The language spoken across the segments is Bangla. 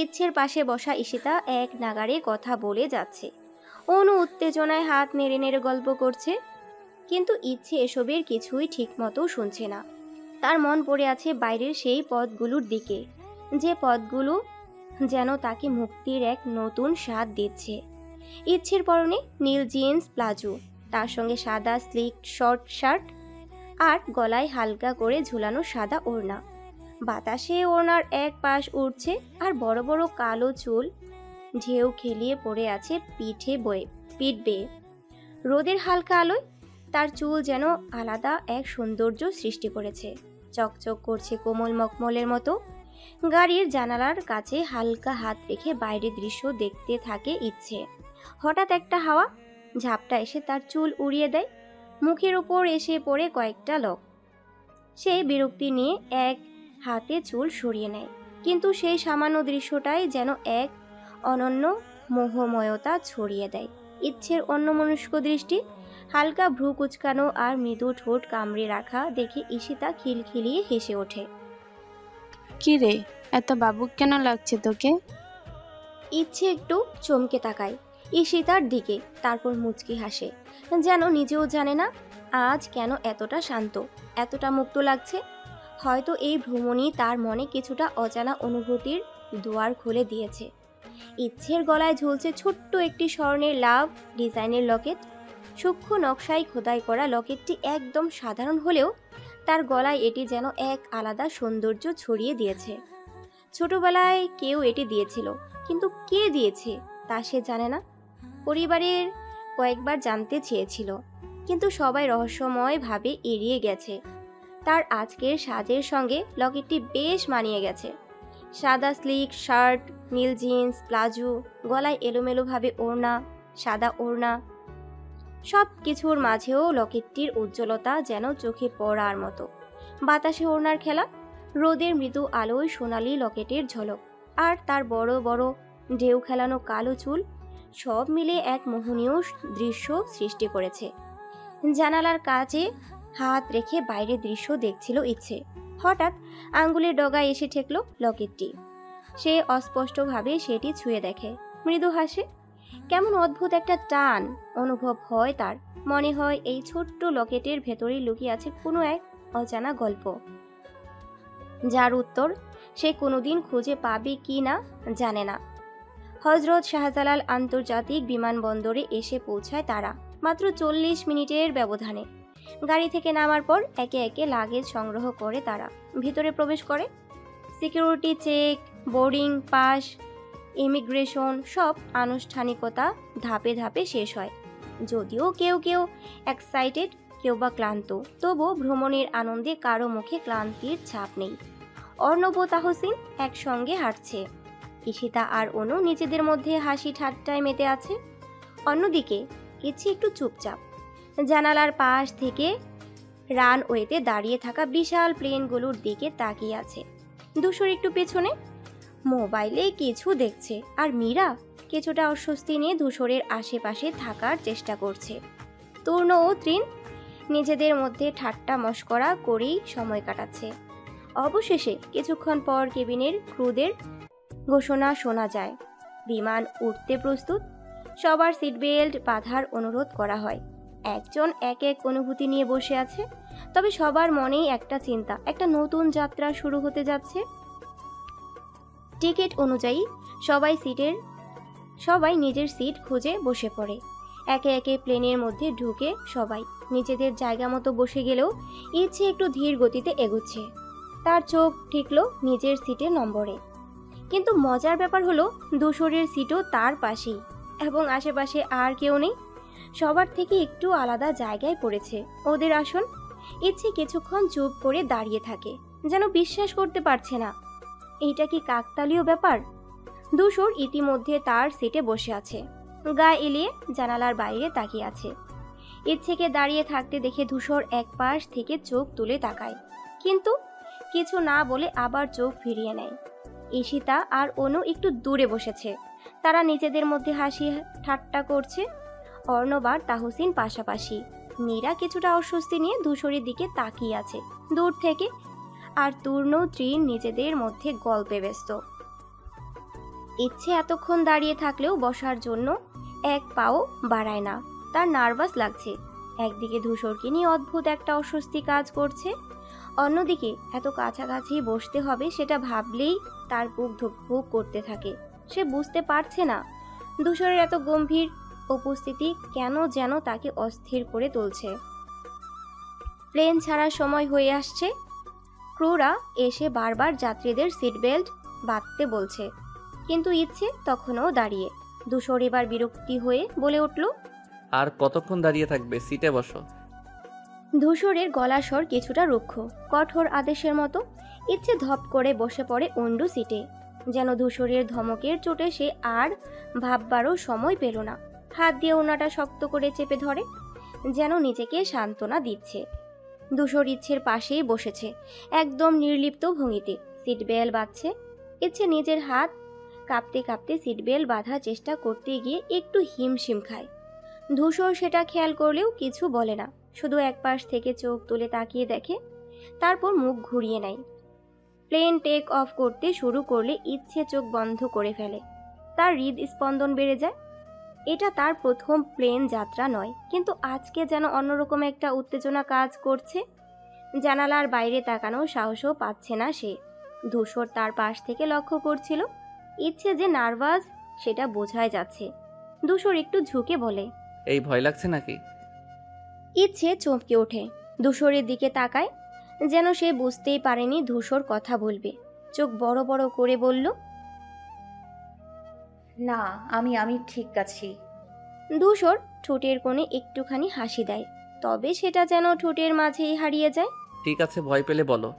ইচ্ছের পাশে বসা ঈশিতা এক নাগাড়ে কথা বলে যাচ্ছে। অনু উত্তেজনায় হাত নেড়ে নেড়ে গল্প করছে, কিন্তু ইচ্ছে এসবের কিছুই ঠিকমতো শুনছে না। তার মন পড়ে আছে বাইরের সেই পথগুলোর দিকে, যে পথগুলো যেন তাকে মুক্তির এক নতুন স্বাদ দিচ্ছে। ইচ্ছের পরনে নীল জিন্স প্লাজো, তার সঙ্গে সাদা স্লিক শর্ট শার্ট আর গলায় হালকা করে ঝুলানো সাদা ওড়না। বাতাসে ওড়নার এক পাশ উড়ছে আর বড় বড় কালো চুল ঢেউ খেলিয়ে পড়ে আছে পিঠ বেয়ে। রোদের হালকা আলোয় তার চুল যেন আলাদা এক সৌন্দর্য সৃষ্টি করেছে, চকচক করছে কোমল মখমলের মতো। গাড়ির জানালার কাছে হালকা হাত রেখে বাইরের দৃশ্য দেখতে থাকে ইচ্ছে। হঠাৎ একটা হাওয়া ঝাপটা এসে তার চুল উড়িয়ে দেয়, মুখের উপর এসে পড়ে কয়েকটা লোক। সে বিরক্তি নিয়ে এক হাতে চুল সরিয়ে নেয়, কিন্তু সেই সামান্য দৃশ্যটাই যেন এক অনন্য মোহময়তা ছড়িয়ে দেয়। ইচ্ছের অন্যমনস্ক দৃষ্টি, হালকা ভ্রু কুচকানো আর মৃদু ঠোঁট কামড়ে রাখা দেখে ঈশিতা খিলখিলিয়ে হেসে ওঠে। কি রে, এত বাবুক কেন লাগছে তোকে? ইচ্ছে একটু চমকে তাকায় ঈশিতার দিকে, তারপর মুচকি হাসে, যেন নিজেও জানে না আজ কেন এতটা শান্ত, এতটা মুক্ত লাগছে। হয়তো এই ভ্রমণই তার মনে কিছুটা অজানা অনুভূতির দুয়ার খুলে দিয়েছে। ইচ্ছের গলায় ঝুলছে ছোট্ট একটি স্বর্ণের লাভ ডিজাইনের লকেট। সূক্ষ্ম নকশায় খোদাই করা লকেটটি একদম সাধারণ হলেও তার গলায় এটি যেন এক আলাদা সৌন্দর্য ছড়িয়ে দিয়েছে। ছোটবেলায় কেউ এটি দিয়েছিল, কিন্তু কে দিয়েছে তা সে জানে না। পরিবারের কয়েকবার জানতে চেয়েছিল, কিন্তু সবাই রহস্যময়ভাবে এড়িয়ে গেছে। তার আজকের সাজের সঙ্গে লকেটটি বেশ মানিয়ে গেছে। সাদা স্লিক শার্ট, নীল জিন্স প্লাজো, গলায় এলোমেলোভাবে ওড়না, সাদা ওড়না, সব কিছুর মাঝেও লকেটটির উজ্জ্বলতা যেন চোখে পড়ার মতো। বাতাসে ওড়নার খেলা, রোদের মৃদু আলোয় সোনালি লকেটের ঝলক, আর তার বড় বড় ঢেউ খেলানো কালো চুল, সব মিলে এক মোহনীয় দৃশ্য সৃষ্টি করেছে। জানালার কাছে হাত রেখে বাইরের দৃশ্য দেখছিল ইচ্ছে। হঠাৎ আঙ্গুলের ডগায় এসে ঠেকল লকেটটি। সে অস্পষ্টভাবে সেটি ছুঁয়ে দেখে, মৃদু হাসে। কেমন অদ্ভুত একটা টান অনুভব হয় তার। মনে হয় এই ছোট্ট লকেটের ভেতরেই লুকিয়ে আছে কোনো এক অজানা গল্প, যার উত্তর সে কোনোদিন খুঁজে পাবে কি না জানে না। হজরত শাহজালাল আন্তর্জাতিক বিমানবন্দরে এসে পৌঁছায় তারা মাত্র 40 মিনিটের ব্যবধানে। গাড়ি থেকে নামার পর একে একে লাগেজ সংগ্রহ করে তারা ভিতরে প্রবেশ করে। Security check, boarding pass, immigration সব আনুষ্ঠানিকতা ধাপে ধাপে শেষ হয়। যদিও কেউ কেউ এক্সাইটেড, কেউ বা ক্লান্ত, তবুও ভ্রমণের আনন্দে কারো মুখে ক্লান্তির ছাপ নেই। অর্ণব ও তাহসিন একসঙ্গে হাঁটছে, ঈশিতা আর অনু নিজেদের মধ্যে হাসি ঠাট্টায় মেতে আছে। অন্যদিকে ইচ্ছে একটু চুপচাপ, জানালার পাশ থেকে রানওয়েতে দাঁড়িয়ে থাকা বিশাল প্লেনগুলোর দিকে তাকিয়ে আছে। দুশোর একটু পেছনে মোবাইলে কিছু দেখছে, আর মীরা কিছুটা অস্বস্তি নিয়ে ধূসরের আশেপাশে থাকার চেষ্টা করছে। তূর্ণ ও তৃণ নিজেদের মধ্যে ঠাট্টা মশকরা করেই সময় কাটাচ্ছে। অবশেষে কিছুক্ষণ পর কেবিনের ক্রুদের ঘোষণা শোনা যায়, বিমান উঠতে প্রস্তুত। সবার সিট বেল্ট বাঁধার অনুরোধ করা হয়। একজন এক এক অনুভূতি নিয়ে বসে আছে, তবে সবার মনেই একটা চিন্তা, একটা নতুন যাত্রা শুরু হতে যাচ্ছে। টিকিট অনুযায়ী সবাই নিজের সিট খুঁজে বসে পড়ে। একে একে প্লেনের মধ্যে ঢুকে সবাই নিজেদের জায়গা মতো বসে গেলেও ইচ্ছে একটু ধীর গতিতে এগোচ্ছে। তার চোখ ঠিকল নিজের সিটের নম্বরে। কিন্তু মজার ব্যাপার হলো ধূসরের সিটও তার পাশেই, এবং আশেপাশে আর কেউ নেই। সবার থেকে একটু আলাদা জায়গায় পড়েছে ওদের আসন। ইচ্ছে কিছুক্ষণ চুপ করে দাঁড়িয়ে থাকে, যেন বিশ্বাস করতে পারছে না এইটা কি কাকতালীয় ব্যাপার। ধূসর ইতিমধ্যে তার সিটে বসে আছে, গা এলিয়ে জানালার বাইরে তাকিয়ে আছে। ইচ্ছেকে দাঁড়িয়ে থাকতে দেখে ধূসর এক পাশ থেকে চোখ তুলে তাকায়, কিন্তু কিছু না বলে আবার চোখ ফিরিয়ে নেয়। ঈশিতা আর অনু একটু দূরে বসেছে, তারা নিজেদের মধ্যে হাসি ঠাট্টা করছে। অর্ণব আর তাহসিন পাশাপাশি। মীরা কিছুটা অস্বস্তি নিয়ে ধূসরের দিকে তাকিয়ে আছে দূর থেকে, আর তূর্ণ তৃণ নিজেদের মধ্যে গল্পে ব্যস্ত। ইচ্ছে এতক্ষণ দাঁড়িয়ে থাকলেও বসার জন্য এক পাও বাড়ায় না। তার নার্ভাস লাগছে। একদিকে ধূসরকে নিয়ে অদ্ভুত একটা অস্বস্তি কাজ করছে, অন্যদিকে এত কাছাকাছি বসতে হবে সেটা ভাবলেই তার বুক ধুকপুক করতে থাকে। সে বুঝতে পারছে না ধূসরের এত গম্ভীর উপস্থিতি কেন যেন তাকে অস্থির করে তুলছে। প্লেন ছাড়ার সময় হয়ে আসছে। ক্রুরা এসে বারবার যাত্রীদের সিট বেল্ট বাঁধতে বলছে, কিন্তু ইচ্ছে তখনও দাঁড়িয়ে। ধূসর এবার বিরক্তি হয়ে বলে উঠল, আর কতক্ষণ দাঁড়িয়ে থাকবে? সিটে বসো। ধূসরের গলা স্বর কিছুটা রুক্ষ, কঠোর আদেশের মতো। ইচ্ছে ধপ করে বসে পড়ে উন্ডু সিটে। যেন ধূসরের ধমকের চোটে সে আর ভাববারও সময় পেল না। হাত দিয়ে ওনাটা শক্ত করে চেপে ধরে, যেন নিজেকে সান্ত্বনা দিচ্ছে। ধূসর ইচ্ছের পাশেই বসেছে, একদম নির্লিপ্ত ভঙ্গিতে। সিট বেল্ট বাঁধছে। ইচ্ছে নিজের হাত কাঁপতে কাঁপতে সিট বেল্ট বাঁধার চেষ্টা করতে গিয়ে একটু হিমশিম খায়। ধূসর সেটা খেয়াল করলেও কিছু বলে না, শুধু একপাশ থেকে চোখ তুলে তাকিয়ে দেখে, তারপর মুখ ঘুরিয়ে নেয়। প্লেন টেক অফ করতে শুরু করলে ইচ্ছে চোখ বন্ধ করে ফেলে। তার হৃদস্পন্দন বেড়ে যায়। এটা তার প্রথম প্লেন যাত্রা নয়, কিন্তু আজকে যেন অন্যরকম একটা উত্তেজনা কাজ করছে। জানালার বাইরে তাকানোর সাহসও পাচ্ছে না সে। ধূসর তার পাশ থেকে লক্ষ্য করছিল। ইচ্ছে যে নার্ভাস সেটা বোঝাই যাচ্ছে। ধূসর একটু ঝুঁকে বলে, এই ভয় লাগছে নাকি? ইচ্ছে চমকে ওঠে, ধূসরের দিকে তাকায়, যেন সে বুঝতেই পারেনি ধূসর কথা বলবে। চোখ বড় বড় করে বলল, না, আমি ঠিক আছি। ধূসর ঠোঁটের কোণে একটুখানি হাসি দেয়, তবে সেটা যেন ঠোঁটের মাঝেই হারিয়ে যায়। ঠিক আছে, ভয় পেলে বলো।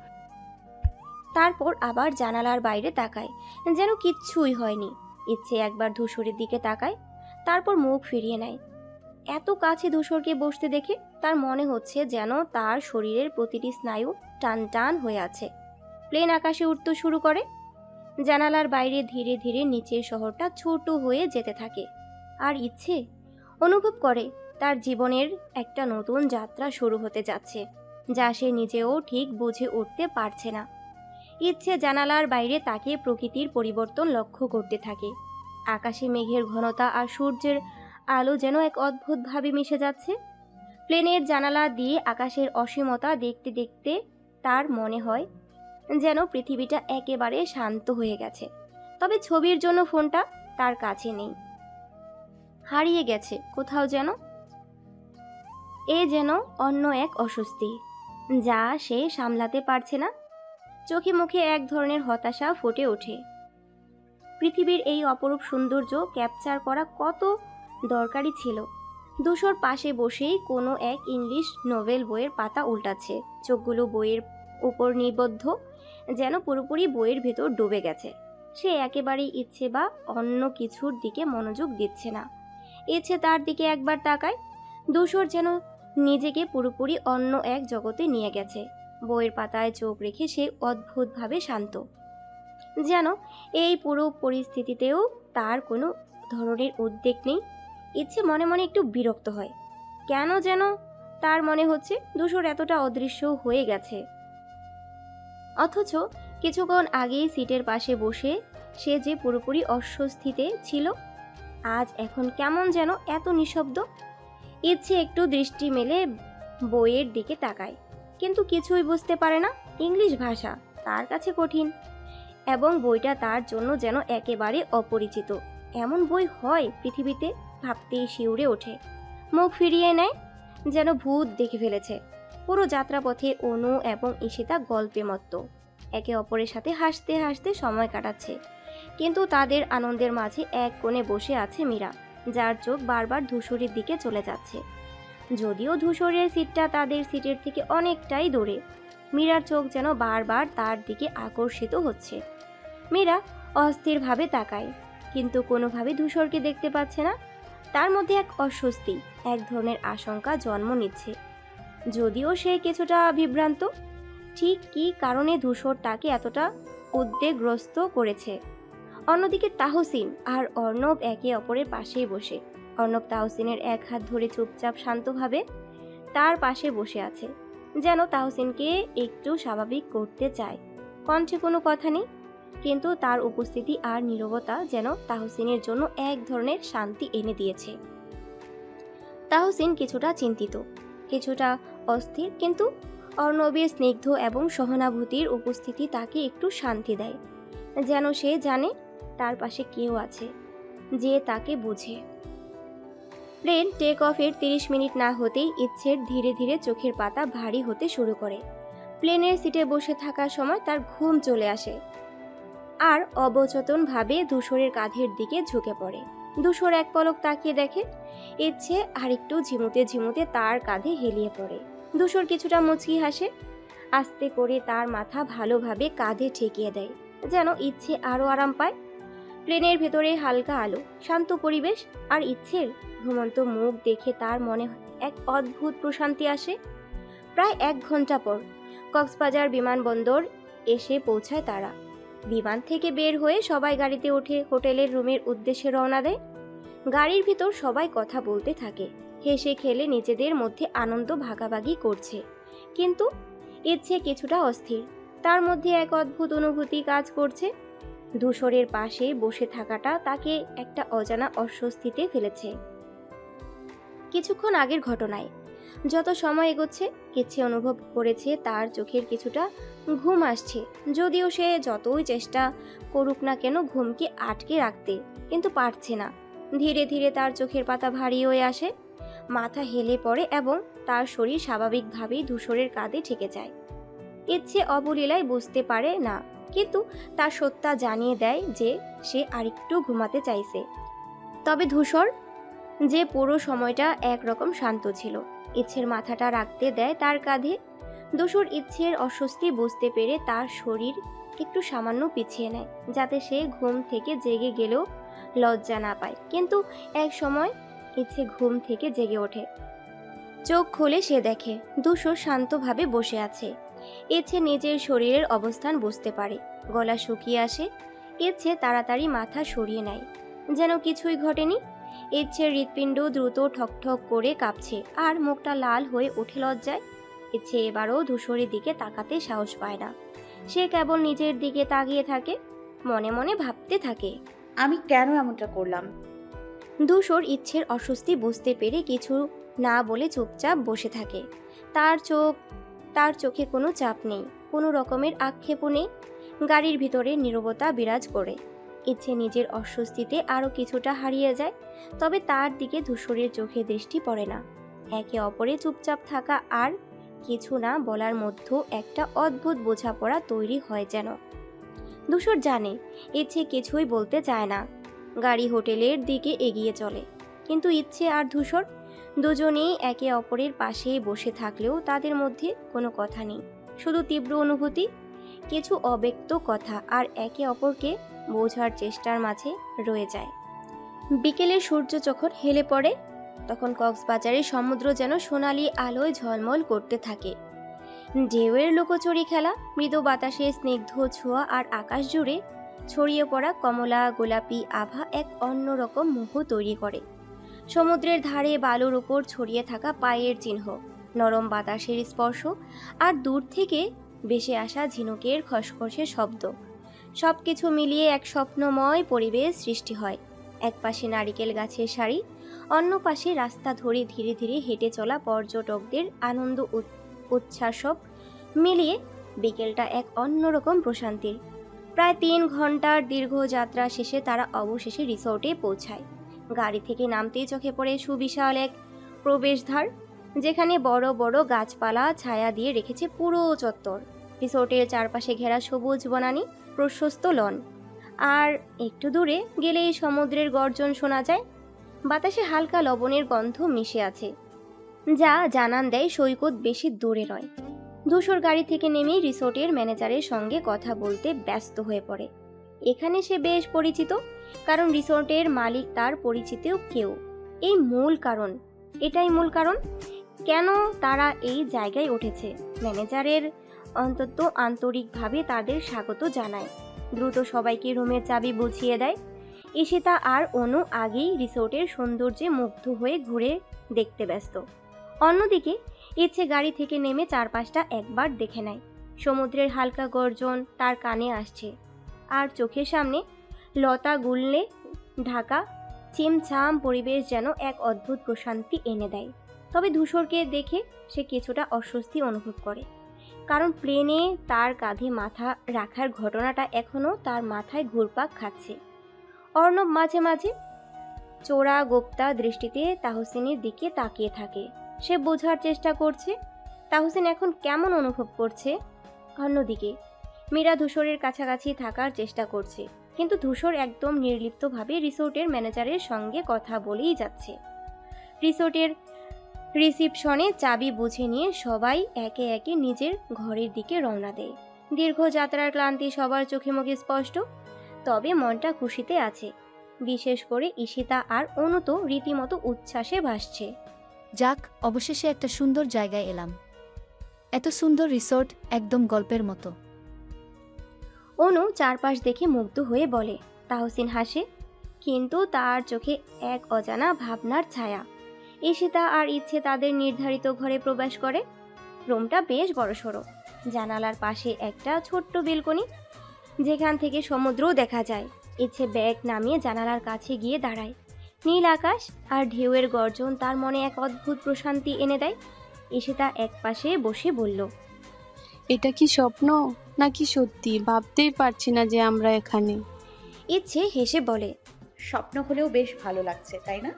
তারপর আবার জানালার বাইরে তাকায়, যেন কিচ্ছুই হয়নি। ইচ্ছে একবার ধূসরের দিকে তাকায়, তারপর মুখ ফিরিয়ে নেয়। এত কাছে ধূসরকে বসতে দেখে তার মনে হচ্ছে যেন তার শরীরের প্রতিটি স্নায়ু টান টান হয়ে আছে। প্লেন আকাশে উঠতে শুরু করে। জানালার বাইরে ধীরে ধীরে নিচের শহরটা ছোট হয়ে যেতে থাকে। আর ইচ্ছে অনুভব করে তার জীবনের একটা নতুন যাত্রা শুরু হতে যাচ্ছে, যা সে নিজেও ঠিক বুঝে উঠতে পারছে না। ইচ্ছে জানালার বাইরে তাকিয়ে প্রকৃতির পরিবর্তন লক্ষ্য করতে থাকে। আকাশে মেঘের ঘনতা আর সূর্যের আলো যেন এক অদ্ভুতভাবে মিশে যাচ্ছে। প্লেনের জানালা দিয়ে আকাশের অসীমতা দেখতে দেখতে তার মনে হয় যেন পৃথিবীটা একেবারে শান্ত হয়ে গেছে। তবে ছবির জন্য ফোনটা তার কাছে নেই, হারিয়ে গেছে কোথাও যেন। এ যেন অন্য এক অস্বস্তি, যা সে সামলাতে পারছে না। চোখে মুখে এক ধরনের হতাশা ফুটে ওঠে। পৃথিবীর এই অপরূপ সৌন্দর্য ক্যাপচার করা কত দরকারি ছিল। ধূসর পাশে বসেই কোনো এক ইংলিশ নোভেল বইয়ের পাতা উল্টাচ্ছে। চোখগুলো বইয়ের উপর নিবদ্ধ, যেন পুরোপুরি বইয়ের ভেতর ডুবে গেছে। সে একেবারেই ইচ্ছে বা অন্য কিছুর দিকে মনোযোগ দিচ্ছে না। ইচ্ছে তার দিকে একবার তাকায়। ধূসর যেন নিজেকে পুরোপুরি অন্য এক জগতে নিয়ে গেছে। বইয়ের পাতায় চোখ রেখে সে অদ্ভুতভাবে শান্ত, যেন এই পুরো পরিস্থিতিতেও তার কোনো ধরনের উদ্বেগ নেই। ইচ্ছে মনে মনে একটু বিরক্ত হয়। কেন যেন তার মনে হচ্ছে ধূসর এতটা অদৃশ্য হয়ে গেছে, অথচ কিছুক্ষণ আগেই সিটের পাশে বসে সে যে পুরোপুরি অস্বস্তিতে ছিল, আজ এখন কেমন যেন এত নিঃশব্দ। ইচ্ছে একটু দৃষ্টি মেলে বইয়ের দিকে তাকায়, কিন্তু কিছুই বুঝতে পারে না। ইংলিশ ভাষা তার কাছে কঠিন, এবং বইটা তার জন্য যেন একেবারে অপরিচিত। এমন বই হয় পৃথিবীতে? ভাবতেই শিউরে ওঠে। মুখ ফিরিয়ে নেয়, যেন ভূত দেখে ফেলেছে। পুরো যাত্রাপথে অনু এবং ঈশিতা গল্পে মত্ত, একে অপরের সাথে হাসতে হাসতে সময় কাটাচ্ছে। কিন্তু তাদের আনন্দের মাঝে এক কোণে বসে আছে মীরা, যার চোখ বারবার ধূসরের দিকে চলে যাচ্ছে। যদিও ধূসরের সিটটা তাদের সিটের থেকে অনেকটাই দূরে, মীরার চোখ যেন বারবার তার দিকে আকর্ষিত হচ্ছে। মীরা অস্থিরভাবে তাকায়, কিন্তু কোনোভাবে ধূসরকে দেখতে পাচ্ছে না। তার মধ্যে এক অস্বস্তি, এক ধরনের আশঙ্কা জন্ম নিচ্ছে, যদিও সে কিছুটা বিভ্রান্ত। ঠিক কী কারণে ধূসর তাকে এতটা উদ্বেগগ্রস্ত করেছে। অন্যদিকে তাহসিন আর অর্ণব একে অপরের পাশেই বসে। অর্ণব তাহসিনের এক হাত ধরে চুপচাপ শান্তভাবে তার পাশে বসে আছে, যেন তাহসিনকে একটু স্বাভাবিক করতে চায়। কণ্ঠে কোনো কথা নেই। কিন্তু তার উপস্থিতি আর নীরবতা যেন তাহসিনের জন্য এক ধরনের শান্তি এনে দিয়েছে। তাহসিন কিছুটা চিন্তিত, কিছুটা অস্থির, কিন্তু অর্ণবের স্নিগ্ধ এবং সহানুভূতির উপস্থিতি তাকে একটু শান্তি দেয়, যেন সে জানে তার পাশে কেউ আছে যে তাকে বুঝে। প্লেন টেক অফের 30 মিনিট না হতেই ইচ্ছের ধীরে ধীরে চোখের পাতা ভারী হতে শুরু করে। প্লেনের সিটে বসে থাকার সময় তার ঘুম চলে আসে আর অবচেতনভাবে ধূসরের কাঁধের দিকে ঝুঁকে পড়ে। ধূসর এক পলক তাকিয়ে দেখে ইচ্ছে আরেকটু ঝিমুতে ঝিমুতে তার কাঁধে হেলিয়ে পড়ে। ধূসর কিছুটা মুচকি হাসে, আস্তে করে তার মাথা ভালোভাবে কাঁধে ঠেকিয়ে দেয়, যেন ইচ্ছে আরও আরাম পায়। প্লেনের ভেতরে হালকা আলো, শান্ত পরিবেশ আর ইচ্ছের ঘুমন্ত মুখ দেখে তার মনে এক অদ্ভুত প্রশান্তি আসে। প্রায় 1 ঘন্টা পর কক্সবাজার বিমানবন্দর এসে পৌঁছায় তারা। বিমান থেকে বের হয়ে সবাই গাড়িতে উঠে হোটেলের রুমের উদ্দেশ্যে রওনা দেয়। গাড়ির ভিতর সবাই কথা বলতে থাকে, হেসে খেলে নিজেদের মধ্যে আনন্দ ভাগাভাগি করছে। কিন্তু ইচ্ছে কিছুটা অস্থির, তার মধ্যে এক অদ্ভুত অনুভূতি কাজ করছে। ধূসরের পাশে বসে থাকাটা তাকে একটা অজানা অস্বস্তিতে ফেলেছে। কিছুক্ষণ আগের ঘটনায় যত সময় এগোচ্ছে ইচ্ছে অনুভব করেছে তার চোখের কিছুটা ঘুম আসছে, যদিও সে যতই চেষ্টা করুক না কেন ঘুমকে আটকে রাখতে কিন্তু পারছে না। ধীরে ধীরে তার চোখের পাতা ভারী হয়ে আসে, মাথা হেলে পড়ে এবং তার শরীর স্বাভাবিকভাবেই ধূসরের কাঁধে ঠেকে যায়। ইচ্ছে অবলীলায় বুঝতে পারে না, কিন্তু তার সত্তা জানিয়ে দেয় যে সে আরেকটু ঘুমাতে চাইছে। তবে ধূসর যে পুরো সময়টা একরকম শান্ত ছিল, ইচ্ছের মাথাটা রাখতে দেয় তার কাঁধে। ধূসর ইচ্ছের অস্বস্তি বুঝতে পেরে তার শরীর একটু সামান্য পিছিয়ে নেয়, যাতে সে ঘুম থেকে জেগে গেলেও লজ্জা না পায়। কিন্তু এক সময় ইচ্ছে ঘুম থেকে জেগে ওঠে, চোখ খুলে সে দেখে ধূসর শান্তভাবে বসে আছে। ইচ্ছে নিজের শরীরের অবস্থান বুঝতে পারে, গলা শুকিয়ে আসে। ইচ্ছে তাড়াতাড়ি মাথা সরিয়ে নেয়, যেন কিছুই ঘটেনি। ইচ্ছের হৃৎপিণ্ড দ্রুত ঠকঠক করে কাঁপছে আর মুখটা লাল হয়ে ওঠে লজ্জায়। ইচ্ছে এবারও ধূসরের দিকে তাকাতে সাহস পায় না, সে কেবল নিজের দিকে তাকিয়ে থাকে, মনে মনে ভাবতে থাকে, আমি কেন এমনটা করলাম? ধূসর ইচ্ছের অস্বস্তি বুঝতে পেরে কিছু না বলে চুপচাপ বসে থাকে। তার চোখে কোনো চাপ নেই, কোনো রকমের আক্ষেপও নেই। গাড়ির ভিতরে নীরবতা বিরাজ করে। ইচ্ছে নিজের অস্বস্তিতে আরও কিছুটা হারিয়ে যায়, তবে তার দিকে ধূসরের চোখে দৃষ্টি পড়ে না। একে অপরে চুপচাপ থাকা আর কিছু না বলার মধ্যে একটা অদ্ভুত বোঝাপড়া তৈরি হয় যেন। ধূসর জানে ইচ্ছে কিছুই বলতে চায় না। গাড়ি হোটেলের দিকে এগিয়ে চলে, কিন্তু ইচ্ছে আর ধূসর দুজনেই একে অপরের পাশে বসে থাকলেও তাদের মধ্যে কোনো কথা নেই, শুধু তীব্র অনুভূতি, কিছু অব্যক্ত কথা আর একে অপরকে বোঝার চেষ্টার মাঝে রয়ে যায়। বিকেলের সূর্য যখন হেলে পড়ে তখন কক্সবাজারের সমুদ্র যেন সোনালি আলোয় ঝলমল করতে থাকে। ঢেউয়ের লুকোচুরি খেলা, মৃদু বাতাসে স্নিগ্ধ ছোঁয়া আর আকাশ জুড়ে ছড়িয়ে পড়া কমলা গোলাপি আভা এক অন্যরকম মোহ তৈরি করে। সমুদ্রের ধারে বালুর উপর ছড়িয়ে থাকা পায়ের চিহ্ন, নরম বাতাসের স্পর্শ আর দূর থেকে ভেসে আসা ঝিনুকের খসখসে শব্দ, সবকিছু মিলিয়ে এক স্বপ্নময় পরিবেশ সৃষ্টি হয়। এক পাশে নারিকেল গাছের সারি, অন্য পাশে রাস্তা ধরে ধীরে ধীরে হেঁটে চলা পর্যটকদের আনন্দ উচ্ছ্বাস, সব মিলিয়ে বিকেলটা এক অন্যরকম প্রশান্তির। প্রায় 3 ঘন্টার দীর্ঘ যাত্রা শেষে তারা অবশেষে রিসোর্টে পৌঁছায়। গাড়ি থেকে নামতেই চোখে পড়ে সুবিশাল এক প্রবেশদ্বার, যেখানে বড় বড় গাছপালা ছায়া দিয়ে রেখেছে পুরো চত্বর। রিসোর্টের চারপাশে ঘেরা সবুজ বনানী, প্রশস্ত লন, আর একটু দূরে গেলেই সমুদ্রের গর্জন শোনা যায়। বাতাসে হালকা লবণের গন্ধ মিশে আছে, যা জানান দেয় সৈকত বেশি দূরে নয়। ধূসর গাড়ি থেকে নেমেই রিসোর্টের ম্যানেজারের সঙ্গে কথা বলতে ব্যস্ত হয়ে পড়ে। এখানে সে বেশ পরিচিত, কারণ রিসোর্টের মালিক তার পরিচিত কেউ। এটাই মূল কারণ কেন তারা এই জায়গায় উঠেছে। ম্যানেজারের অন্তত আন্তরিকভাবে তাদের স্বাগত জানায়, দ্রুত সবাইকে রুমের চাবি বুঝিয়ে দেয়। ঈশিতা আর অনু আগেই রিসোর্টের সৌন্দর্যে মুগ্ধ হয়ে ঘুরে দেখতে ব্যস্ত। অন্যদিকে ইচ্ছে গাড়ি থেকে নেমে চারপাশটা একবার দেখে নেয়। সমুদ্রের হালকা গর্জন তার কানে আসছে, আর চোখের সামনে লতা গুল্লে ঢাকা ছিমছাম পরিবেশ যেন এক অদ্ভুত প্রশান্তি এনে দেয়। তবে ধূসরকে দেখে সে কিছুটা অস্বস্তি অনুভব করে, কারণ প্লেনে তার কাঁধে মাথা রাখার ঘটনাটা এখনও তার মাথায় ঘুরপাক খাচ্ছে। অর্ণব মাঝে মাঝে চোরা গোপ্তা দৃষ্টিতে তাহসিনের দিকে তাকিয়ে থাকে। সে বোঝার চেষ্টা করছে তাহসিন এখন কেমন অনুভব করছে। অন্যদিকে মীরা ধূসরের কাছাকাছি থাকার চেষ্টা করছে, কিন্তু ধূসর একদম নির্লিপ্তভাবে রিসোর্টের ম্যানেজারের সঙ্গে কথা বলেই যাচ্ছে। রিসোর্টের রিসিপশনে চাবি বুঝে নিয়ে সবাই একে একে নিজের ঘরের দিকে রওনা দেয়। দীর্ঘ যাত্রার ক্লান্তি সবার চোখে মুখে স্পষ্ট, তবে মনটা খুশিতে আছে। বিশেষ করে ঈশিতা আর অনু তো রীতিমতো উচ্ছ্বাসে ভাসছে। যাক, অবশেষে একটা সুন্দর জায়গায় এলাম। এত সুন্দর রিসোর্ট, একদম গল্পের মতো। অনু চারপাশ দেখে মুগ্ধ হয়ে বলে। তাহসিন হাসে, কিন্তু তার চোখে এক অজানা ভাবনার ছায়া। ঈশিতা আর ইচ্ছে তাদের নির্ধারিত ঘরে প্রবেশ করে। রুমটা বেশ বড়সড়, জানালার পাশে একটা ছোট্ট বেলকনি, যেখান থেকে সমুদ্রও দেখা যায়। ইচ্ছে ব্যাগ নামিয়ে জানালার কাছে গিয়ে দাঁড়ায়। নীল আকাশ আর ঢেউয়ের গর্জন তার মনে এক অদ্ভুত প্রশান্তি এনে দেয়। ঈশিতা এক পাশে বসে বলল, এটা কি স্বপ্ন নাকি সত্যি? ভাবতেই পারছি না যে আমরা এখানে। ইচ্ছে হেসে বলে, স্বপ্ন হলেও বেশ ভালো লাগছে, তাই না?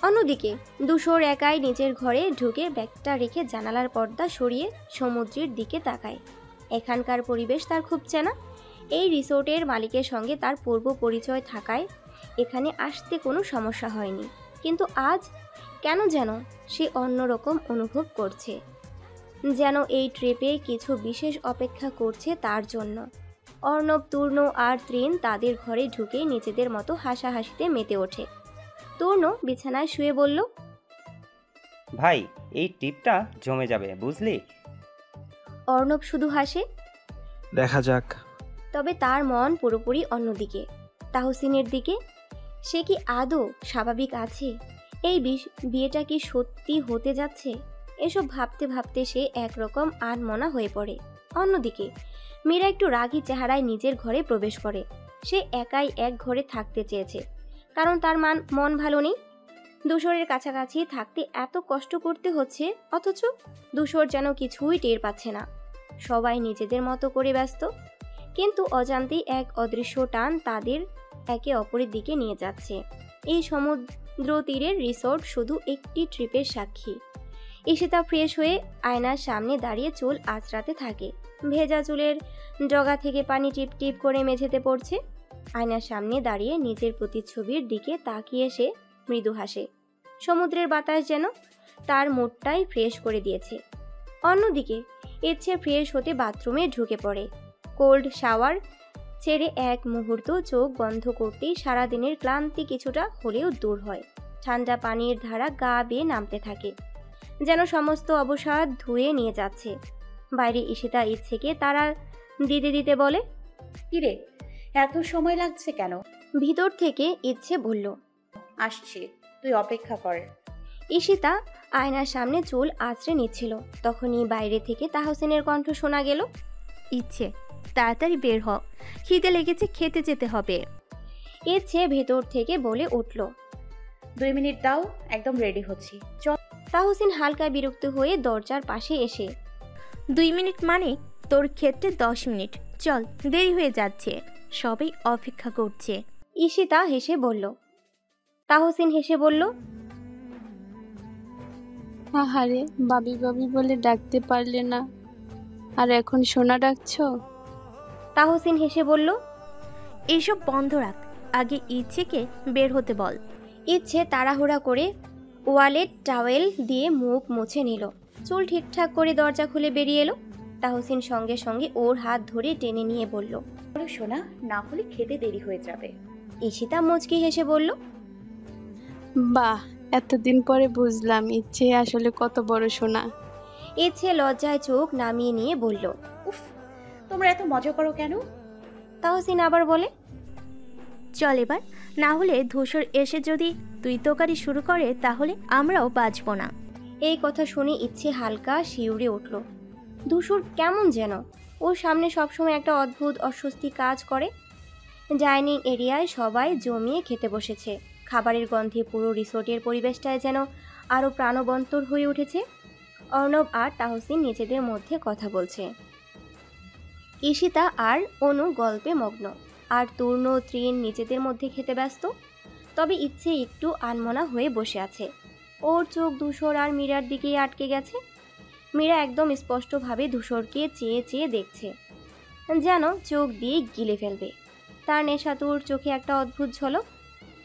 অন্যদিকে ধূসর একাই নিজের ঘরে ঢুকে ব্যাগটা রেখে জানালার পর্দা সরিয়ে সমুদ্রের দিকে তাকায়। এখানকার পরিবেশ তার খুব চেনা। এই রিসোর্টের মালিকের সঙ্গে তার পূর্ব পরিচয় থাকায় এখানে আসতে কোনো সমস্যা হয়নি, কিন্তু আজ কেন যেন সে অন্যরকম অনুভব করছে, যেন এই ট্রিপে কিছু বিশেষ অপেক্ষা করছে তার জন্য। অর্ণব, তূর্ণ আর তৃণ তাদের ঘরে ঢুকে নিজেদের মতো হাসাহাসিতে মেতে ওঠে। তূর্ণ বিছানায় শুয়ে বলল, ভাই, এই টিপটা জমে যাবে, বুঝলি? অর্ণব শুধু হাসে। দেখা যাক। তবে তার মন পুরোপুরি অন্যদিকে, তাহসিনের দিকে। সে কি আদৌ স্বাভাবিক আছে? এই বিয়েটা কি সত্যি হতে যাচ্ছে? এসব ভাবতে ভাবতে সে একরকম আনমনা হয়ে পড়ে। অন্যদিকে মীরা একটু রাগী চেহারায় নিজের ঘরে প্রবেশ করে। সে একাই এক ঘরে থাকতে চেয়েছে, কারণ তার মন ভালো নেই। ধূসরের কাছাকাছি থাকতে এত কষ্ট করতে হচ্ছে, অথচ ধূসর যেন কিছুই টের পাচ্ছে না। সবাই নিজেদের মতো করে ব্যস্ত, কিন্তু অজান্তেই এক অদৃশ্য টান তাদের একে অপরের দিকে নিয়ে যাচ্ছে। এই সমুদ্র তীরের রিসোর্ট শুধু একটি ট্রিপের সাক্ষী। ঈশিতা ফ্রেশ হয়ে আয়নার সামনে দাঁড়িয়ে চুল আঁচড়াতে থাকে। ভেজা চুলের ডগা থেকে পানি টিপ টিপ করে মেঝেতে পড়ছে। আয়নার সামনে দাঁড়িয়ে নিজের প্রতিচ্ছবির দিকে তাকিয়ে সে মৃদু হাসে। সমুদ্রের বাতাস যেন তার মুডটাই ফ্রেশ করে দিয়েছে। অন্যদিকে ইচ্ছে ফ্রেশ হতে বাথরুমে ঢুকে পড়ে। কোল্ড শাওয়ার ছেড়ে এক মুহূর্ত চোখ বন্ধ করতেই সারাদিনের ক্লান্তি কিছুটা হলেও দূর হয়। ঠান্ডা পানির ধারা গা বেয়ে নামতে থাকে, যেন সমস্ত অবসাদ ধুয়ে নিয়ে যাচ্ছে। বাইরে ঈশিতা ইচ্ছেকে তারা দিতে দিতে বলে, কিরে, এত সময় লাগছে কেন? ভিতর থেকে ইচ্ছে বলল, আসছি, তুই অপেক্ষা কর। ঈশিতা আয়নার সামনে চুল আঁচড়ে নিচ্ছিল। তখনই বাইরে থেকে তাহসিনের কণ্ঠ শোনা গেল, ইচ্ছে, তাড়াতাড়ি বের হ, খিদে লেগেছে, খেতে যেতে হবে। ইচ্ছে ভেতর থেকে বলে উঠল, 2 মিনিট দাও, একদম রেডি হচ্ছি, চল। তাহসিন হালকা বিরক্ত হয়ে দরজার পাশে এসে, 2 মিনিট মানে তোর ক্ষেত্রে 10 মিনিট, চল, দেরি হয়ে যাচ্ছে, সবাই অপেক্ষা করছে। ঈশিতা হেসে বলল। তাহসিন হেসে বলল, আহারে, বাবি বাবি বলে ডাকতে পারলে না, আর এখন সোনা ডাকছো? তাহসিন হেসে বলল, এইসব বন্ধ রাখ, আগে ইচ্ছেকে বের হতে বল। ইচ্ছে তাড়াহুড়া করে ওয়ালেট টাওয়েল দিয়ে মুখ মুছে নিল। চুল ঠিকঠাক করে দরজা খুলে বেরিয়ে এলো। তাহসিন সঙ্গে সঙ্গে ওর হাত ধরে টেনে নিয়ে বলল, বলো সোনা, না হলে খেতে দেরি হয়ে যাবে। ঈশিতা মুচকি হেসে বলল, বাহ, এতদিন পরে বুঝলাম ইচ্ছে আসলে কত বড় সোনা। ইচ্ছে লজ্জায় চোখ নামিয়ে নিয়ে বলল, উফ, তোমরা এত মজা করো কেন? তাহসিন আবার বলে, চল এবার, না হলে ধূসর এসে যদি তুই তোকারি শুরু করে তাহলে আমরাও বাঁচব না। এই কথা শুনে ইচ্ছে হালকা শিউরে উঠল। ধূসর কেমন যেন, ওর সামনে সবসময় একটা অদ্ভুত অস্বস্তি কাজ করে। ডাইনিং এরিয়ায় সবাই জমিয়ে খেতে বসেছে। খাবারের গন্ধে পুরো রিসোর্টের পরিবেশটায় যেন আরও প্রাণবন্তর হয়ে উঠেছে। অর্ণব আর তাহসিন নিজেদের মধ্যে কথা বলছে, ঈশিতা আর অনু গল্পে মগ্ন, আর তূর্ণ তৃণ নিজেদের মধ্যে খেতে ব্যস্ত। তবে ইচ্ছে একটু আনমনা হয়ে বসে আছে। ওর চোখ ধূসর আর মীরার দিকেই আটকে গেছে। মীরা একদম স্পষ্টভাবে ধূসরকে চেয়ে চেয়ে দেখছে, যেন চোখ দিয়ে গিলে ফেলবে। তার নেশাতুর চোখে একটা অদ্ভুত ঝলক,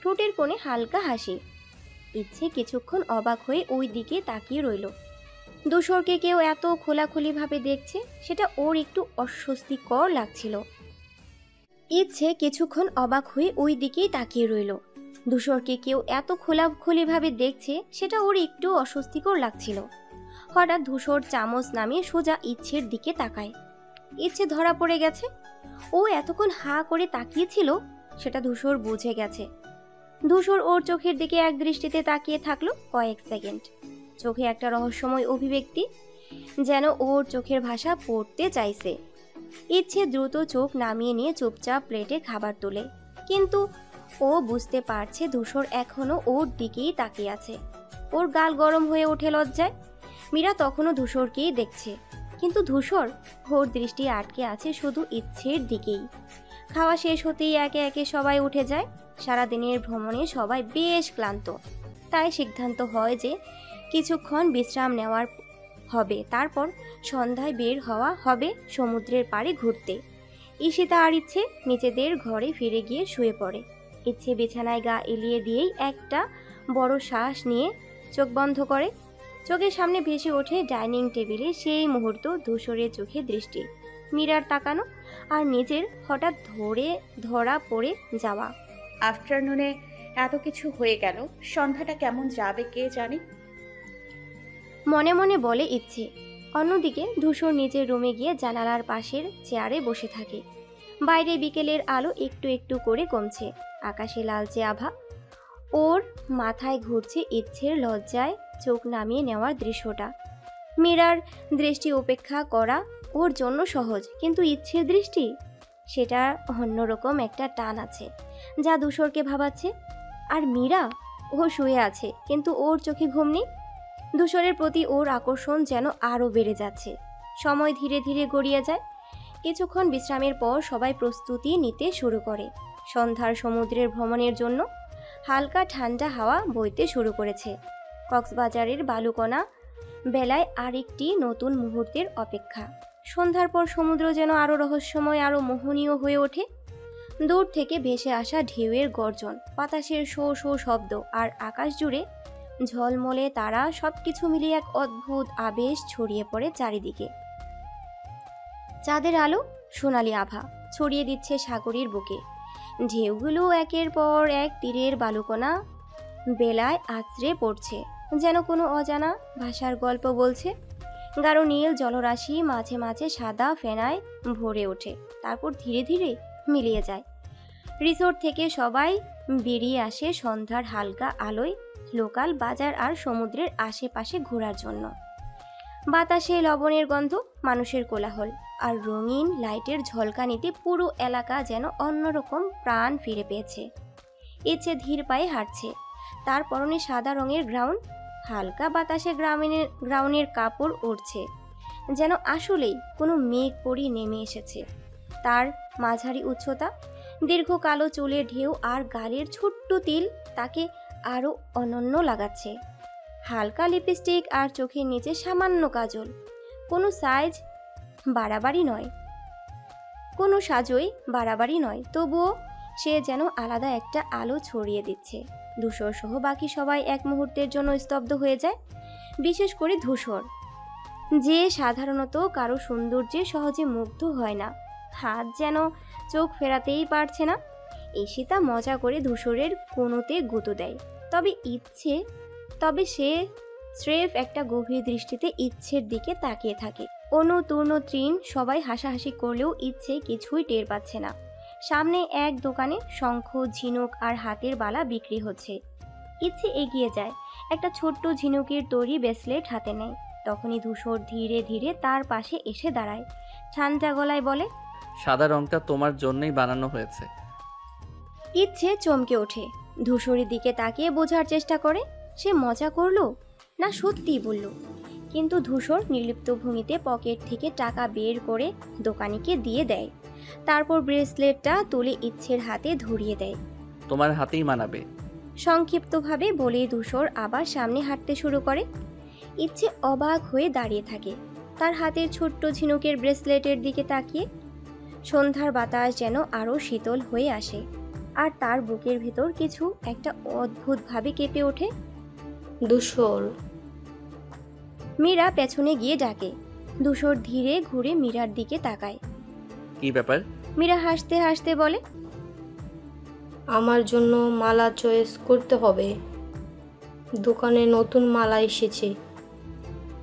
ঠোঁটের কোণে হালকা হাসি। ইচ্ছে কিছুক্ষণ অবাক হয়ে ওই দিকে তাকিয়ে রইল। ধূসরকে কেউ এত খোলাখুলিভাবে দেখছে, সেটা ওর একটু অস্বস্তিকর লাগছিল। ইচ্ছে কিছুক্ষণ অবাক হয়ে ওই দিকেই তাকিয়ে রইল। ধূসরকে কেউ এত খোলাখুলিভাবে দেখছে, সেটা ওর একটু অস্বস্তিকর লাগছিল। হঠাৎ ধূসর চামচ নামিয়ে সোজা ইচ্ছের দিকে তাকায়। ইচ্ছে ধরা পড়ে গেছে। ও এতক্ষণ হাঁ করে তাকিয়েছিল, সেটা ধূসর বুঝে গেছে। ধূসর ওর চোখের দিকে এক দৃষ্টিতে তাকিয়ে থাকলো কয়েক সেকেন্ড। চোখে একটা রহস্যময় অভিব্যক্তি, যেন ওর চোখের ভাষা পড়তে চাইছে। ইচ্ছে দ্রুত চোখ নামিয়ে নিয়ে চুপচাপ প্লেটে খাবার তোলে, কিন্তু ও বুঝতে পারছে ধূসর এখনো ওর দিকেই তাকিয়ে আছে। ওর গাল গরম হয়ে ওঠে লজ্জায়। মীরা তখনও ধূসরকেই দেখছে, কিন্তু ধূসর ওর দৃষ্টি আটকে আছে শুধু ইচ্ছের দিকেই। খাওয়া শেষ হতেই একে একে সবাই উঠে যায়। সারাদিনের ভ্রমণে সবাই বেশ ক্লান্ত, তাই সিদ্ধান্ত হয় যে কিছুক্ষণ বিশ্রাম নেওয়ার হবে, তারপর সন্ধ্যায় বের হওয়া হবে সমুদ্রের পাড়ে ঘুরতে। ঈশিতা আর ইচ্ছে নিজেদের ঘরে ফিরে গিয়ে শুয়ে পড়ে। ইচ্ছে বিছানায় গা এলিয়ে দিয়েই একটা বড় শ্বাস নিয়ে চোখ বন্ধ করে। চোখের সামনে ভেসে ওঠে ডাইনিং টেবিলে সেই মুহূর্ত, ধূসরের চোখে দৃষ্টি, মীরার তাকানো, আর নিজের হঠাৎ ধরা পড়ে যাওয়া। আফটারনুনে এত কিছু হয়ে গেল, সন্ধ্যাটা কেমন যাবে কে জানে। মনে মনে বলে ইচ্ছে। অন্যদিকে ধূসর নিজের রুমে গিয়ে জানালার পাশের চেয়ারে বসে থাকে। বাইরে বিকেলের আলো একটু একটু করে কমছে, আকাশে লালচে আভা। ওর মাথায় ঘুরছে ইচ্ছের লজ্জায় চোখ নামিয়ে নেওয়ার দৃশ্যটা। মীরার দৃষ্টি উপেক্ষা করা ওর জন্য সহজ, কিন্তু ইচ্ছের দৃষ্টি, সেটা অন্যরকম একটা টান আছে যা ধূসরকে ভাবাচ্ছে। আর মীরা, ও শুয়ে আছে কিন্তু ওর চোখে ঘুম নেই। ধূসরের প্রতি ওর আকর্ষণ যেন আরও বেড়ে যাচ্ছে। সময় ধীরে ধীরে গড়িয়ে যায়। কিছুক্ষণ বিশ্রামের পর সবাই প্রস্তুতি নিতে শুরু করে। সন্ধ্যার সমুদ্রের ভ্রমণের জন্য হালকা ঠান্ডা হাওয়া বইতে শুরু করেছে। কক্সবাজারের বালুকণা বেলায় আরেকটি নতুন মুহূর্তের অপেক্ষা। সন্ধ্যার পর সমুদ্র যেন আরও রহস্যময়, আরও মোহনীয় হয়ে ওঠে। দূর থেকে ভেসে আসা ঢেউয়ের গর্জন, বাতাসের শো শো শব্দ, আর আকাশ জুড়ে ঝলমলে তারা, সবকিছু মিলিয়ে এক অদ্ভুত আবেশ ছড়িয়ে পড়ে চারিদিকে। চাঁদের আলো সোনালি আভা ছড়িয়ে দিচ্ছে সাগরের বুকে। ঢেউগুলো একের পর এক তীরের বালুকণা বেলায় আছড়ে পড়ছে, যেন কোনো অজানা ভাষার গল্প বলছে। গাঢ় নীল জলরাশি মাঝে মাঝে সাদা ফেনায় ভরে ওঠে, তারপর ধীরে ধীরে মিলিয়ে যায়। রিসোর্ট থেকে সবাই বেরিয়ে আসে সন্ধ্যার হালকা আলোয় লোকাল বাজার আর সমুদ্রের আশেপাশে ঘোরার জন্য। বাতাসে লবণের গন্ধ, মানুষের কোলাহল আর রঙিন লাইটের ঝলকানিতে পুরো এলাকা যেন অন্যরকম প্রাণ ফিরে পেয়েছে। ইচ্ছে ধীর পায়ে হাঁটছে, তার পরনে সাদা রঙের গ্রাউন। হালকা বাতাসে গ্রাউনের কাপড় উড়ছে, যেন আসলেই কোনো মেঘ পরি নেমে এসেছে। তার মাঝারি উচ্চতা, দীর্ঘ কালো চুলের ঢেউ আর গালের ছোট্ট তিল তাকে আরও অনন্য লাগাচ্ছে। হালকা লিপস্টিক আর চোখের নিচে সামান্য কাজল, কোনো সাজই বাড়াবাড়ি নয়, তবুও সে যেন আলাদা একটা আলো ছড়িয়ে দিচ্ছে। ধূসর সহ বাকি সবাই এক মুহূর্তের জন্য স্তব্ধ হয়ে যায়, বিশেষ করে ধূসর, যে সাধারণত কারো সৌন্দর্যে সহজে মুগ্ধ হয় না। হাত যেন চোখ ফেরাতেই পারছে না। ঈশিতা মজা করে ধূসরের কোনোতে গুঁতো দেয়, তবে সে স্রেফ একটা গভীর দৃষ্টিতে ইচ্ছের দিকে তাকিয়ে থাকে। অনু, তূর্ণ, তৃণ সবাই হাসাহাসি করলেও ইচ্ছে কিছুই টের পাচ্ছে না। সামনে এক দোকানে শঙ্খ, ঝিনুক আর হাতের বালা বিক্রি হচ্ছে। ইচ্ছে এগিয়ে যায়, একটা ছোট্ট ঝিনুকের তৈরি ব্রেসলেট হাতে নেয়। তখনই ধূসর ধীরে ধীরে তার পাশে এসে দাঁড়ায়, ঠান্ডা গলায় বলে, সাদা রংটা তোমার জন্যই বানানো হয়েছে। ইচ্ছে চমকে ওঠে। ধূসরের দিকে তাকিয়ে বোঝার চেষ্টা করে সে মজা করলো না সত্যিই বলল। কিন্তু ধূসর নির্লিপ্ত ভঙ্গিতে পকেট থেকে টাকা বের করে দোকানিকে দিয়ে দেয়। তারপর ব্রেসলেটটা তুলে ইচ্ছের হাতে ধরিয়ে দেয়। তোমার হাতেই মানাবে। সংক্ষিপ্তভাবে বলে ধূসর আবার সামনে হাঁটতে শুরু করে। ইচ্ছে অবাক হয়ে দাঁড়িয়ে থাকে তার হাতের ছোট্ট ঝিনুকের ব্রেসলেটের দিকে তাকিয়ে। সন্ধ্যার বাতাস যেন আরও শীতল হয়ে আসে আর তার বুকের ভেতর কিছু একটা অদ্ভুতভাবে কেঁপে ওঠে। ধূসর। মীরা পেছনে গিয়ে ডাকে। ধূসর ধীরে ঘুরে মীরার দিকে তাকায়। কি ব্যাপার? মীরা হাসতে হাসতে বলে, আমার জন্য মালা চয়েস করতে হবে। দোকানে নতুন মালা এসেছে।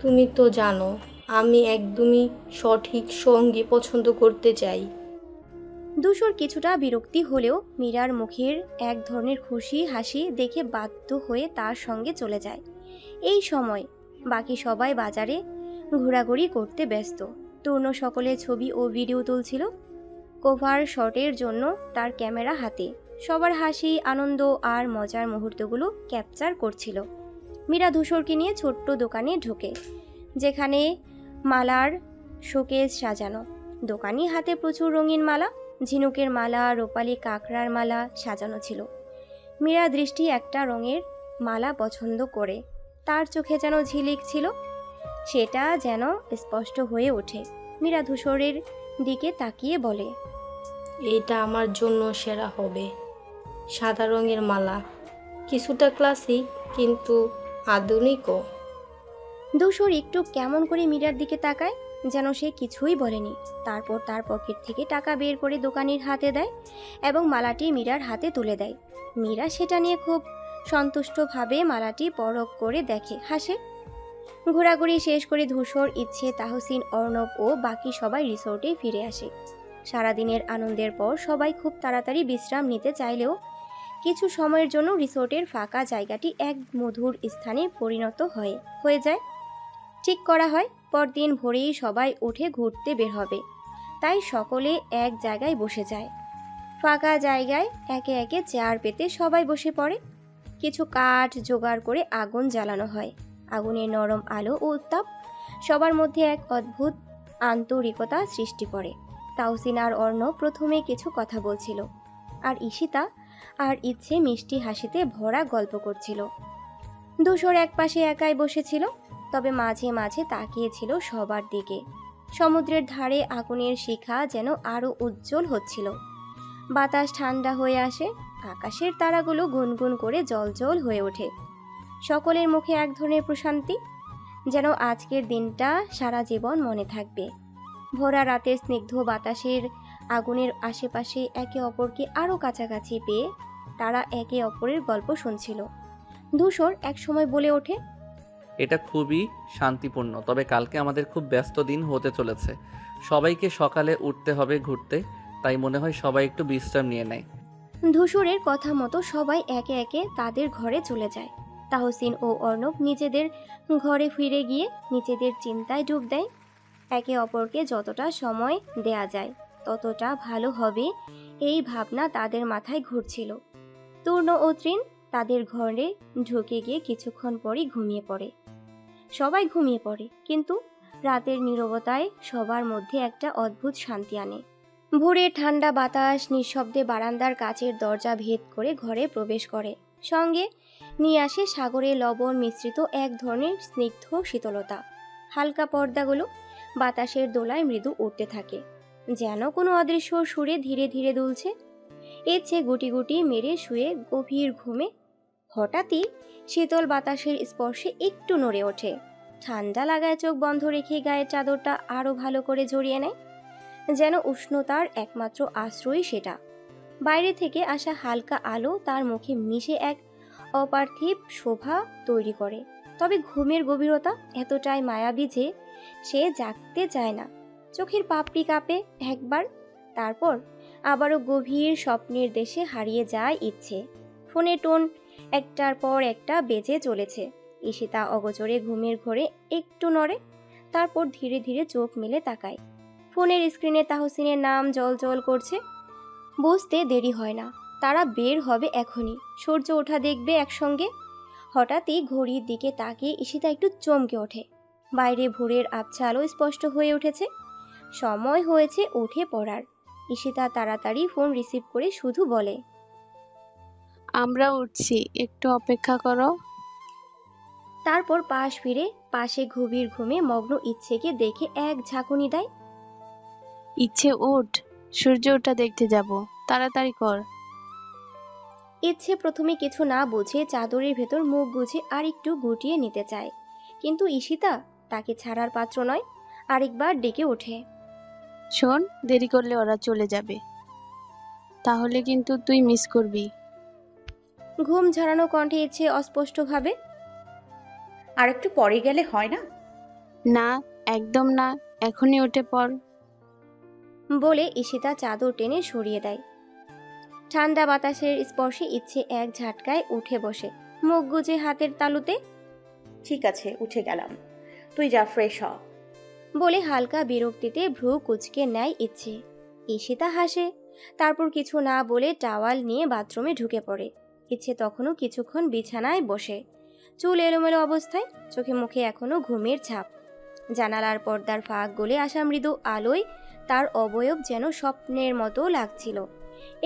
তুমি তো জানো আমি একদমই সঠিক সঙ্গী পছন্দ করতে চাই। ধূসর কিছুটা বিরক্তি হলেও মীরার মুখের এক ধরনের খুশি হাসি দেখে বাধ্য হয়ে তার সঙ্গে চলে যায়। এই সময় বাকি সবাই বাজারে ঘোরাঘুরি করতে ব্যস্ত। তরুণ সকলের ছবি ও ভিডিও তুলছিল কভার শটের জন্য তার ক্যামেরা হাতে। সবার হাসি, আনন্দ আর মজার মুহূর্তগুলো ক্যাপচার করছিল। মীরা ধূসরকে নিয়ে ছোট্ট দোকানে ঢোকে যেখানে মালার শোকেস সাজানো। দোকানি হাতে প্রচুর রঙিন মালা, ঝিনুকের মালা, রূপালি কাঁকড়ার মালা সাজানো ছিল। মীরা দৃষ্টি একটা রঙের মালা পছন্দ করে তার চোখে যেন ঝিলিক ছিল, সেটা যেন স্পষ্ট হয়ে ওঠে। মীরা ধূসরের দিকে তাকিয়ে বলে, এটা আমার জন্য সেরা হবে। সাদা রঙের মালা, কিছুটা ক্লাসিক কিন্তু আধুনিকও। ধূসর একটু কেমন করে মীরার দিকে তাকায় যেন সে কিছুই বলেনি। তারপর তার পকেট থেকে টাকা বের করে দোকানির হাতে দেয় এবং মালাটি মীরার হাতে তুলে দেয়। মীরা সেটা নিয়ে খুব সন্তুষ্টভাবে মালাটি পরখ করে দেখে, হাসে। ঘোরাঘুরি শেষ করে ধূসর, ইচ্ছে, তাহসিন, অর্ণব ও বাকি সবাই রিসোর্টে ফিরে আসে। সারাদিনের আনন্দের পর সবাই খুব তাড়াতাড়ি বিশ্রাম নিতে চাইলেও কিছু সময়ের জন্য রিসোর্টের ফাঁকা জায়গাটি এক মধুর স্থানে পরিণত হয়ে যায়। ঠিক করা হয় পরদিন ভোরেই সবাই উঠে ঘুরতে বের হবে, তাই সকলে এক জায়গায় বসে যায়। ফাঁকা জায়গায় একে একে চেয়ার পেতে সবাই বসে পড়ে। কিছু কাঠ জোগাড় করে আগুন জ্বালানো হয়। আগুনের নরম আলো ও উত্তাপ সবার মধ্যে এক অদ্ভুত আন্তরিকতা সৃষ্টি করে। তাহসিন আর অর্ণব প্রথমে কিছু কথা বলছিল আর ঈশিতা আর ইচ্ছে মিষ্টি হাসিতে ভরা গল্প করছিল। ধূসর একপাশে একাই বসেছিল, তবে মাঝে মাঝে তাকিয়েছিল সবার দিকে। সমুদ্রের ধারে আগুনের শিখা যেন আরো উজ্জ্বল হচ্ছিল। বাতাস ঠান্ডা হয়ে আসে, আকাশের তারাগুলো গুনগুন করে জ্বলজ্বল হয়ে ওঠে। সকলের মুখে এক ধরনের প্রশান্তি, যেন আজকের দিনটা সারা জীবন মনে থাকবে। ভোরা রাতের স্নিগ্ধ বাতাসের আগুনের আশেপাশে একে অপরকে আরও কাছাকাছি পেয়ে তারা একে অপরের গল্প শুনছিল। ধূসর এক সময় বলে ওঠে, এটা খুবই শান্তিপূর্ণ, তবে কালকে আমাদের খুব ব্যস্ত দিন হতে চলেছে। সবাইকে সকালে উঠতে হবে ঘুরতে, তাই মনে হয় সবাই একটু বিশ্রাম নিয়ে নেয়। ধূসরের কথা মতো সবাই একে একে তাদের ঘরে চলে যায়। তাহসিন ও অর্ণব নিজেদের ঘরে ফিরে গিয়ে নিজেদের চিন্তায় ডুব দেয়। একে অপরকে যতটা সময় দেয়া যায় ততটা ভালো হবে, এই ভাবনা তাদের মাথায় ঘুরছিল। তূর্ণ ও তৃণ তাদের ঘরে ঢুকে গিয়ে কিছুক্ষণ পরই ঘুমিয়ে পড়ে। সবাই ঘুমিয়ে পড়ে, কিন্তু রাতের নীরবতায় সবার মধ্যে একটা অদ্ভুত শান্তি আনে। ভোরের ঠান্ডা বাতাস নিঃশব্দে বারান্দার কাচের দরজা ভেদ করে ঘরে প্রবেশ করে, সঙ্গে নিয়ে আসে সাগরে লবণ মিশ্রিত এক ধরনের স্নিগ্ধ শীতলতা। হালকা পর্দাগুলো বাতাসের দোলায় মৃদু উঠতে থাকে, যেন কোনো অদৃশ্য সুরে ধীরে ধীরে দুলছে। ইচ্ছে গুটি গুটি মেরে শুয়ে গভীর ঘুমে। হঠাৎই শীতল বাতাসের স্পর্শে একটু নড়ে ওঠে। ঠান্ডা লাগায় চোখ বন্ধ রেখে গায়ের চাদরটা আরও ভালো করে জড়িয়ে নেয়, যেন উষ্ণতার একমাত্র আশ্রয় সেটা। বাইরে থেকে আসা হালকা আলো তার মুখে মিশে এক অপার্থিব শোভা তৈরি করে। তবে ঘুমের গভীরতা এতটাই মায়াবী যে সে জাগতে চায় না। চোখের পাপড়ি কাঁপে একবার, তারপর আবারও গভীর স্বপ্নের দেশে হারিয়ে যায় ইচ্ছে। ফোনে টোন একটার পর একটা বেজে চলেছে। ঈশিতা অগোচরে ঘুমের ঘোরে একটু নড়ে, তারপর ধীরে ধীরে চোখ মেলে তাকায়। ফোনের স্ক্রিনে তাহসিনের নাম জ্বলজ্বল করছে। বুঝতে দেরি হয় না, তারা বের হবে এখনই, সূর্য ওঠা দেখবে একসঙ্গে। হঠাৎই ঘড়ির দিকে তাকিয়ে ঈশিতা একটু চমকে ওঠে। বাইরে ভোরের আবছা আলো স্পষ্ট হয়ে উঠেছে। সময় হয়েছে উঠে পড়ার। ঈশিতা তাড়াতাড়ি ফোন রিসিভ করে শুধু বলে, আমরা উঠছি, একটু অপেক্ষা করো। তারপর পাশ ফিরে পাশে গভীর ঘুমে মগ্ন ইচ্ছেকে দেখে এক ঝাঁকুনি দেয়। ইচ্ছে ওঠ, সূর্য ওঠা দেখতে যাব, তাড়াতাড়ি কর। ইচ্ছে প্রথমে কিছু না বুঝে চাদরের ভেতর মুখ গুজে আর একটু গুটিয়ে নিতে চায়, কিন্তু ঈশিতা তাকে ছাড়ার পাত্র নয়। আরেকবার ডেকে ওঠে, শোন, দেরি করলে ওরা চলে যাবে, তাহলে কিন্তু তুই মিস করবি। ঘুম ঝাড়ানো কণ্ঠে ইচ্ছে অস্পষ্টভাবে, আর একটু পরে গেলে হয় না? না, একদম না, এখনই উঠে পড়। বলে ঈশিতা চাদর টেনে সরিয়ে দেয়। ঠান্ডা বাতাসের স্পর্শে ইচ্ছে এক ঝাটকায় উঠে বসে, মুখ গুজে হাতের তালুতে। ঠিক আছে, উঠে গেলাম, তুই যা, ফ্রেশ হ। বলে হালকা বিরক্তিতে ভ্রু কুঁচকে নেয় ইচ্ছে। ঈশিতা হাসে, তারপর কিছু না বলে টাওয়াল নিয়ে বাথরুমে ঢুকে পড়ে। ইচ্ছে তখনও কিছুক্ষণ বিছানায় বসে, চুল এলোমেলো অবস্থায়, চোখে মুখে এখনো ঘুমের ছাপ। জানালার পর্দার ফাঁক গলে আসা মৃদু আলোয় তার অবয়ব যেন স্বপ্নের মতো লাগছিল।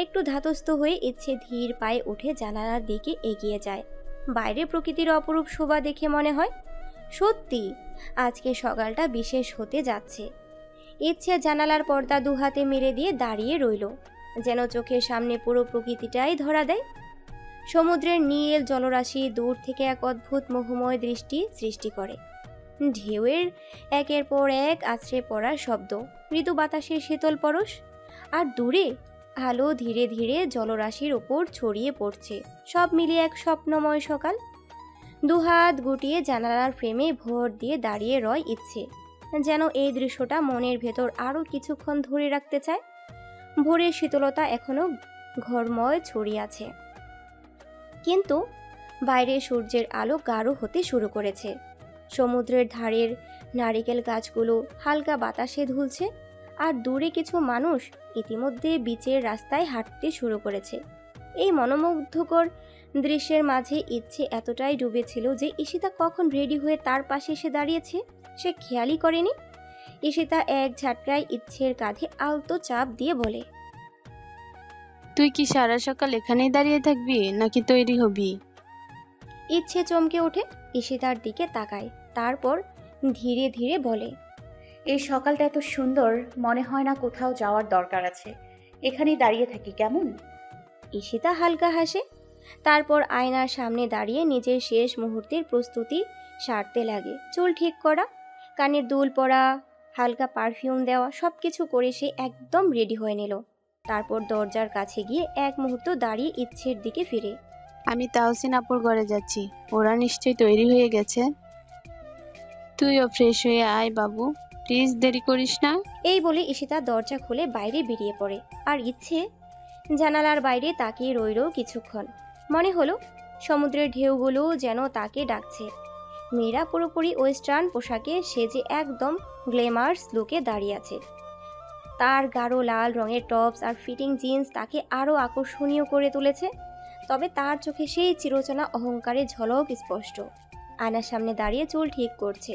একটু ধাতস্থ হয়ে ইচ্ছে ধীর পায়ে উঠে জানালার দিকে এগিয়ে যায়। বাইরে প্রকৃতির অপরূপ শোভা দেখে মনে হয় সত্যি আজকে সকালটা বিশেষ হতে যাচ্ছে। ইচ্ছে জানালার পর্দা দুহাতে মেরে দিয়ে দাঁড়িয়ে রইল, যেন চোখের সামনে পুরো প্রকৃতিটাই ধরা দেয়। সমুদ্রের নীল জলরাশি দূর থেকে এক অদ্ভুত মোহময় দৃষ্টি সৃষ্টি করে। ঢেউয়ের একের পর এক আছড়ে পড়ার শব্দ, মৃদু বাতাসের শীতল পরশ, আর দূরে আলো ধীরে ধীরে জলরাশির ওপর ছড়িয়ে পড়ছে। সব মিলিয়ে এক স্বপ্নময় সকাল। দুহাত গুটিয়ে জানালার ফ্রেমে ভর দিয়ে দাঁড়িয়ে রয় ইচ্ছে, যেন এই দৃশ্যটা মনের ভেতর আরও কিছুক্ষণ ধরে রাখতে চায়। ভোরের শীতলতা এখনো ঘরময় ছড়িয়ে আছে, কিন্তু বাইরে সূর্যের আলো গাঢ় হতে শুরু করেছে। সমুদ্রের ধারের নারিকেল গাছগুলো হালকা বাতাসে দুলছে, আর দূরে কিছু মানুষ ইতিমধ্যে বিচের রাস্তায় হাঁটতে শুরু করেছে। এই মনোমুগ্ধকর দৃশ্যের মাঝে ইচ্ছে এতটাই ডুবেছিল যে ঈশিতা কখন রেডি হয়ে তার পাশে এসে দাঁড়িয়েছে সে খেয়ালই করেনি। ঈশিতা এক ঝাটকায় ইচ্ছের কাঁধে আলতো চাপ দিয়ে বলে, তুই কি সারা সকাল এখানেই দাঁড়িয়ে থাকবি নাকি তৈরি হবি? ইচ্ছে চমকে ওঠে, ঈশিতার দিকে তাকায়, তারপর ধীরে ধীরে বলে, এই সকালটা এত সুন্দর, মনে হয় না কোথাও যাওয়ার দরকার আছে, এখানেই দাঁড়িয়ে থাকি, কেমন? ঈশিতা হালকা হাসে, তারপর আয়নার সামনে দাঁড়িয়ে নিজের শেষ মুহূর্তের প্রস্তুতি সারতে লাগে। চুল ঠিক করা, কানের দুল পরা, হালকা পারফিউম দেওয়া, সব কিছু করে সে একদম রেডি হয়ে নিল। তারপর দরজার কাছে গিয়ে এক মুহূর্ত দাঁড়িয়ে ইচ্ছের দিকে ফিরে, আমি তাহসিন আপুর ঘরে যাচ্ছি, ওরা নিশ্চয়ই তৈরি হয়ে গেছে। তুইও ফ্রেশ হয়ে আয় বাবু, প্লিজ দেরি করিস না। এই বলে ঈশিতা দরজা খুলে বাইরে বেরিয়ে পড়ে। আর ইচ্ছে জানালার বাইরে তাকিয়ে রইল কিছুক্ষণ। মনে হলো সমুদ্রের ঢেউগুলো যেন তাকে ডাকছে। মীরা পুরোপুরি ওয়েস্টার্ন পোশাকে সেজে একদম গ্ল্যামার্স লুকে দাঁড়িয়ে আছে। তার গাঢ় লাল রঙের টপস আর ফিটিং জিন্স তাকে আরও আকর্ষণীয় করে তুলেছে। তবে তার চোখে সেই চিরচেনা অহংকারের ঝলক স্পষ্ট। আয়নার সামনে দাঁড়িয়ে চুল ঠিক করছে,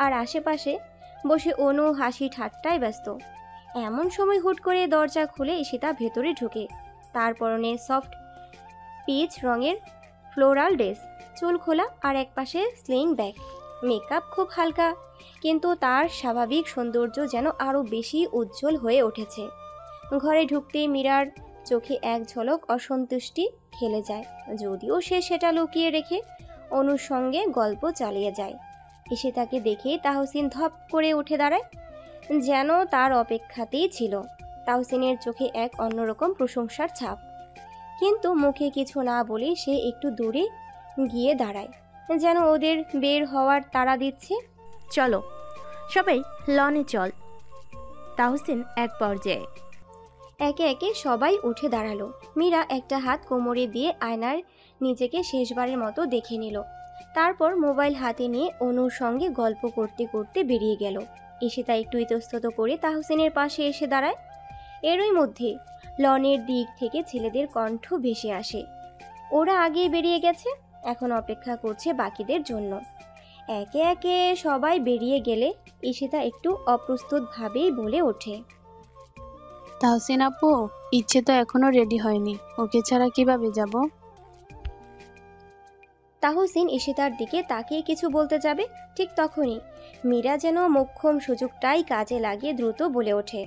আর আশেপাশে বসে অনু হাসি ঠাট্টায় ব্যস্ত। এমন সময় হুট করে দরজা খুলে ঈশিতা ভেতরে ঢুকে। তার পরনে সফট পিচ রঙের ফ্লোরাল ড্রেস, চুল খোলা আর একপাশে স্লিং ব্যাগ। মেকআপ খুব হালকা, কিন্তু তার স্বাভাবিক সৌন্দর্য যেন আরও বেশি উজ্জ্বল হয়ে উঠেছে। ঘরে ঢুকতেই মীরার চোখে এক ঝলক অসন্তুষ্টি খেলে যায়, যদিও সে সেটা লুকিয়ে রেখে অনুর সঙ্গে গল্প চালিয়ে যায়। ঈশিতাকে দেখে তাহসিন ধপ করে উঠে দাঁড়ায়, যেন তার অপেক্ষাতেই ছিল। তাহসিনের চোখে এক অন্যরকম প্রশংসার ছাপ, কিন্তু মুখে কিছু না বলে সে একটু দূরে গিয়ে দাঁড়ায়, যেন ওদের বের হওয়ার তাড়া দিচ্ছে। চলো সবাই লনে চল, তাহসিন এক পর্যায়ে। একে একে সবাই উঠে দাঁড়ালো। মীরা একটা হাত কোমরে দিয়ে আয়নার নিজেকে শেষবারের মতো দেখে নিল, তারপর মোবাইল হাতে নিয়ে অনুর সঙ্গে গল্প করতে করতে বেরিয়ে গেল। ঈশিতা একটু ইতস্তত করে তাহসিনের পাশে এসে দাঁড়ায়। এরই মধ্যে লনের দিক থেকে ছেলেদের কণ্ঠ ভেসে আসে। ওরা আগেই বেরিয়ে গেছে, এখন অপেক্ষা করছে বাকিদের জন্য। একে একে সবাই বেরিয়ে গেলে ঈশিতা একটু অপ্রস্তুতভাবেই বলে ওঠে, তাহসিন আপু, ইচ্ছে তো এখনো রেডি হয়নি, ওকে ছাড়া কিভাবে যাব? তাহসিন ঈশিতার দিকে তাকিয়ে কিছু বলতে যাবে, ঠিক তখনই মীরা যেন মোক্ষম সুযোগটাই কাজে লাগিয়ে দ্রুত বলে ওঠে,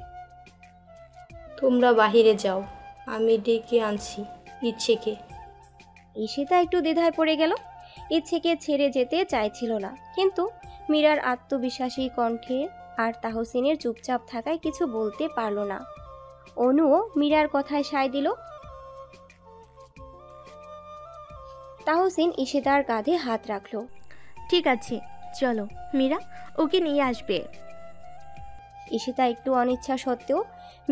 তোমরা বাহিরে যাও, আমি ডেকে আনছি ইচ্ছেকে। ঈশিতা একটু দ্বিধায় পড়ে গেল। ইচ্ছেকে ছেড়ে যেতে চাইছিল না, কিন্তু মীরার আত্মবিশ্বাসী কণ্ঠে আর তাহসিনের চুপচাপ থাকায় কিছু বলতে পারল না। অনুও মীরার কথায় সায় দিল। তাহসিন ঈশিতার কাঁধে হাত রাখলো। ঠিক আছে, চলো, মীরা ওকে নিয়ে আসবে। ঈশিতা একটু অনিচ্ছা সত্ত্বেও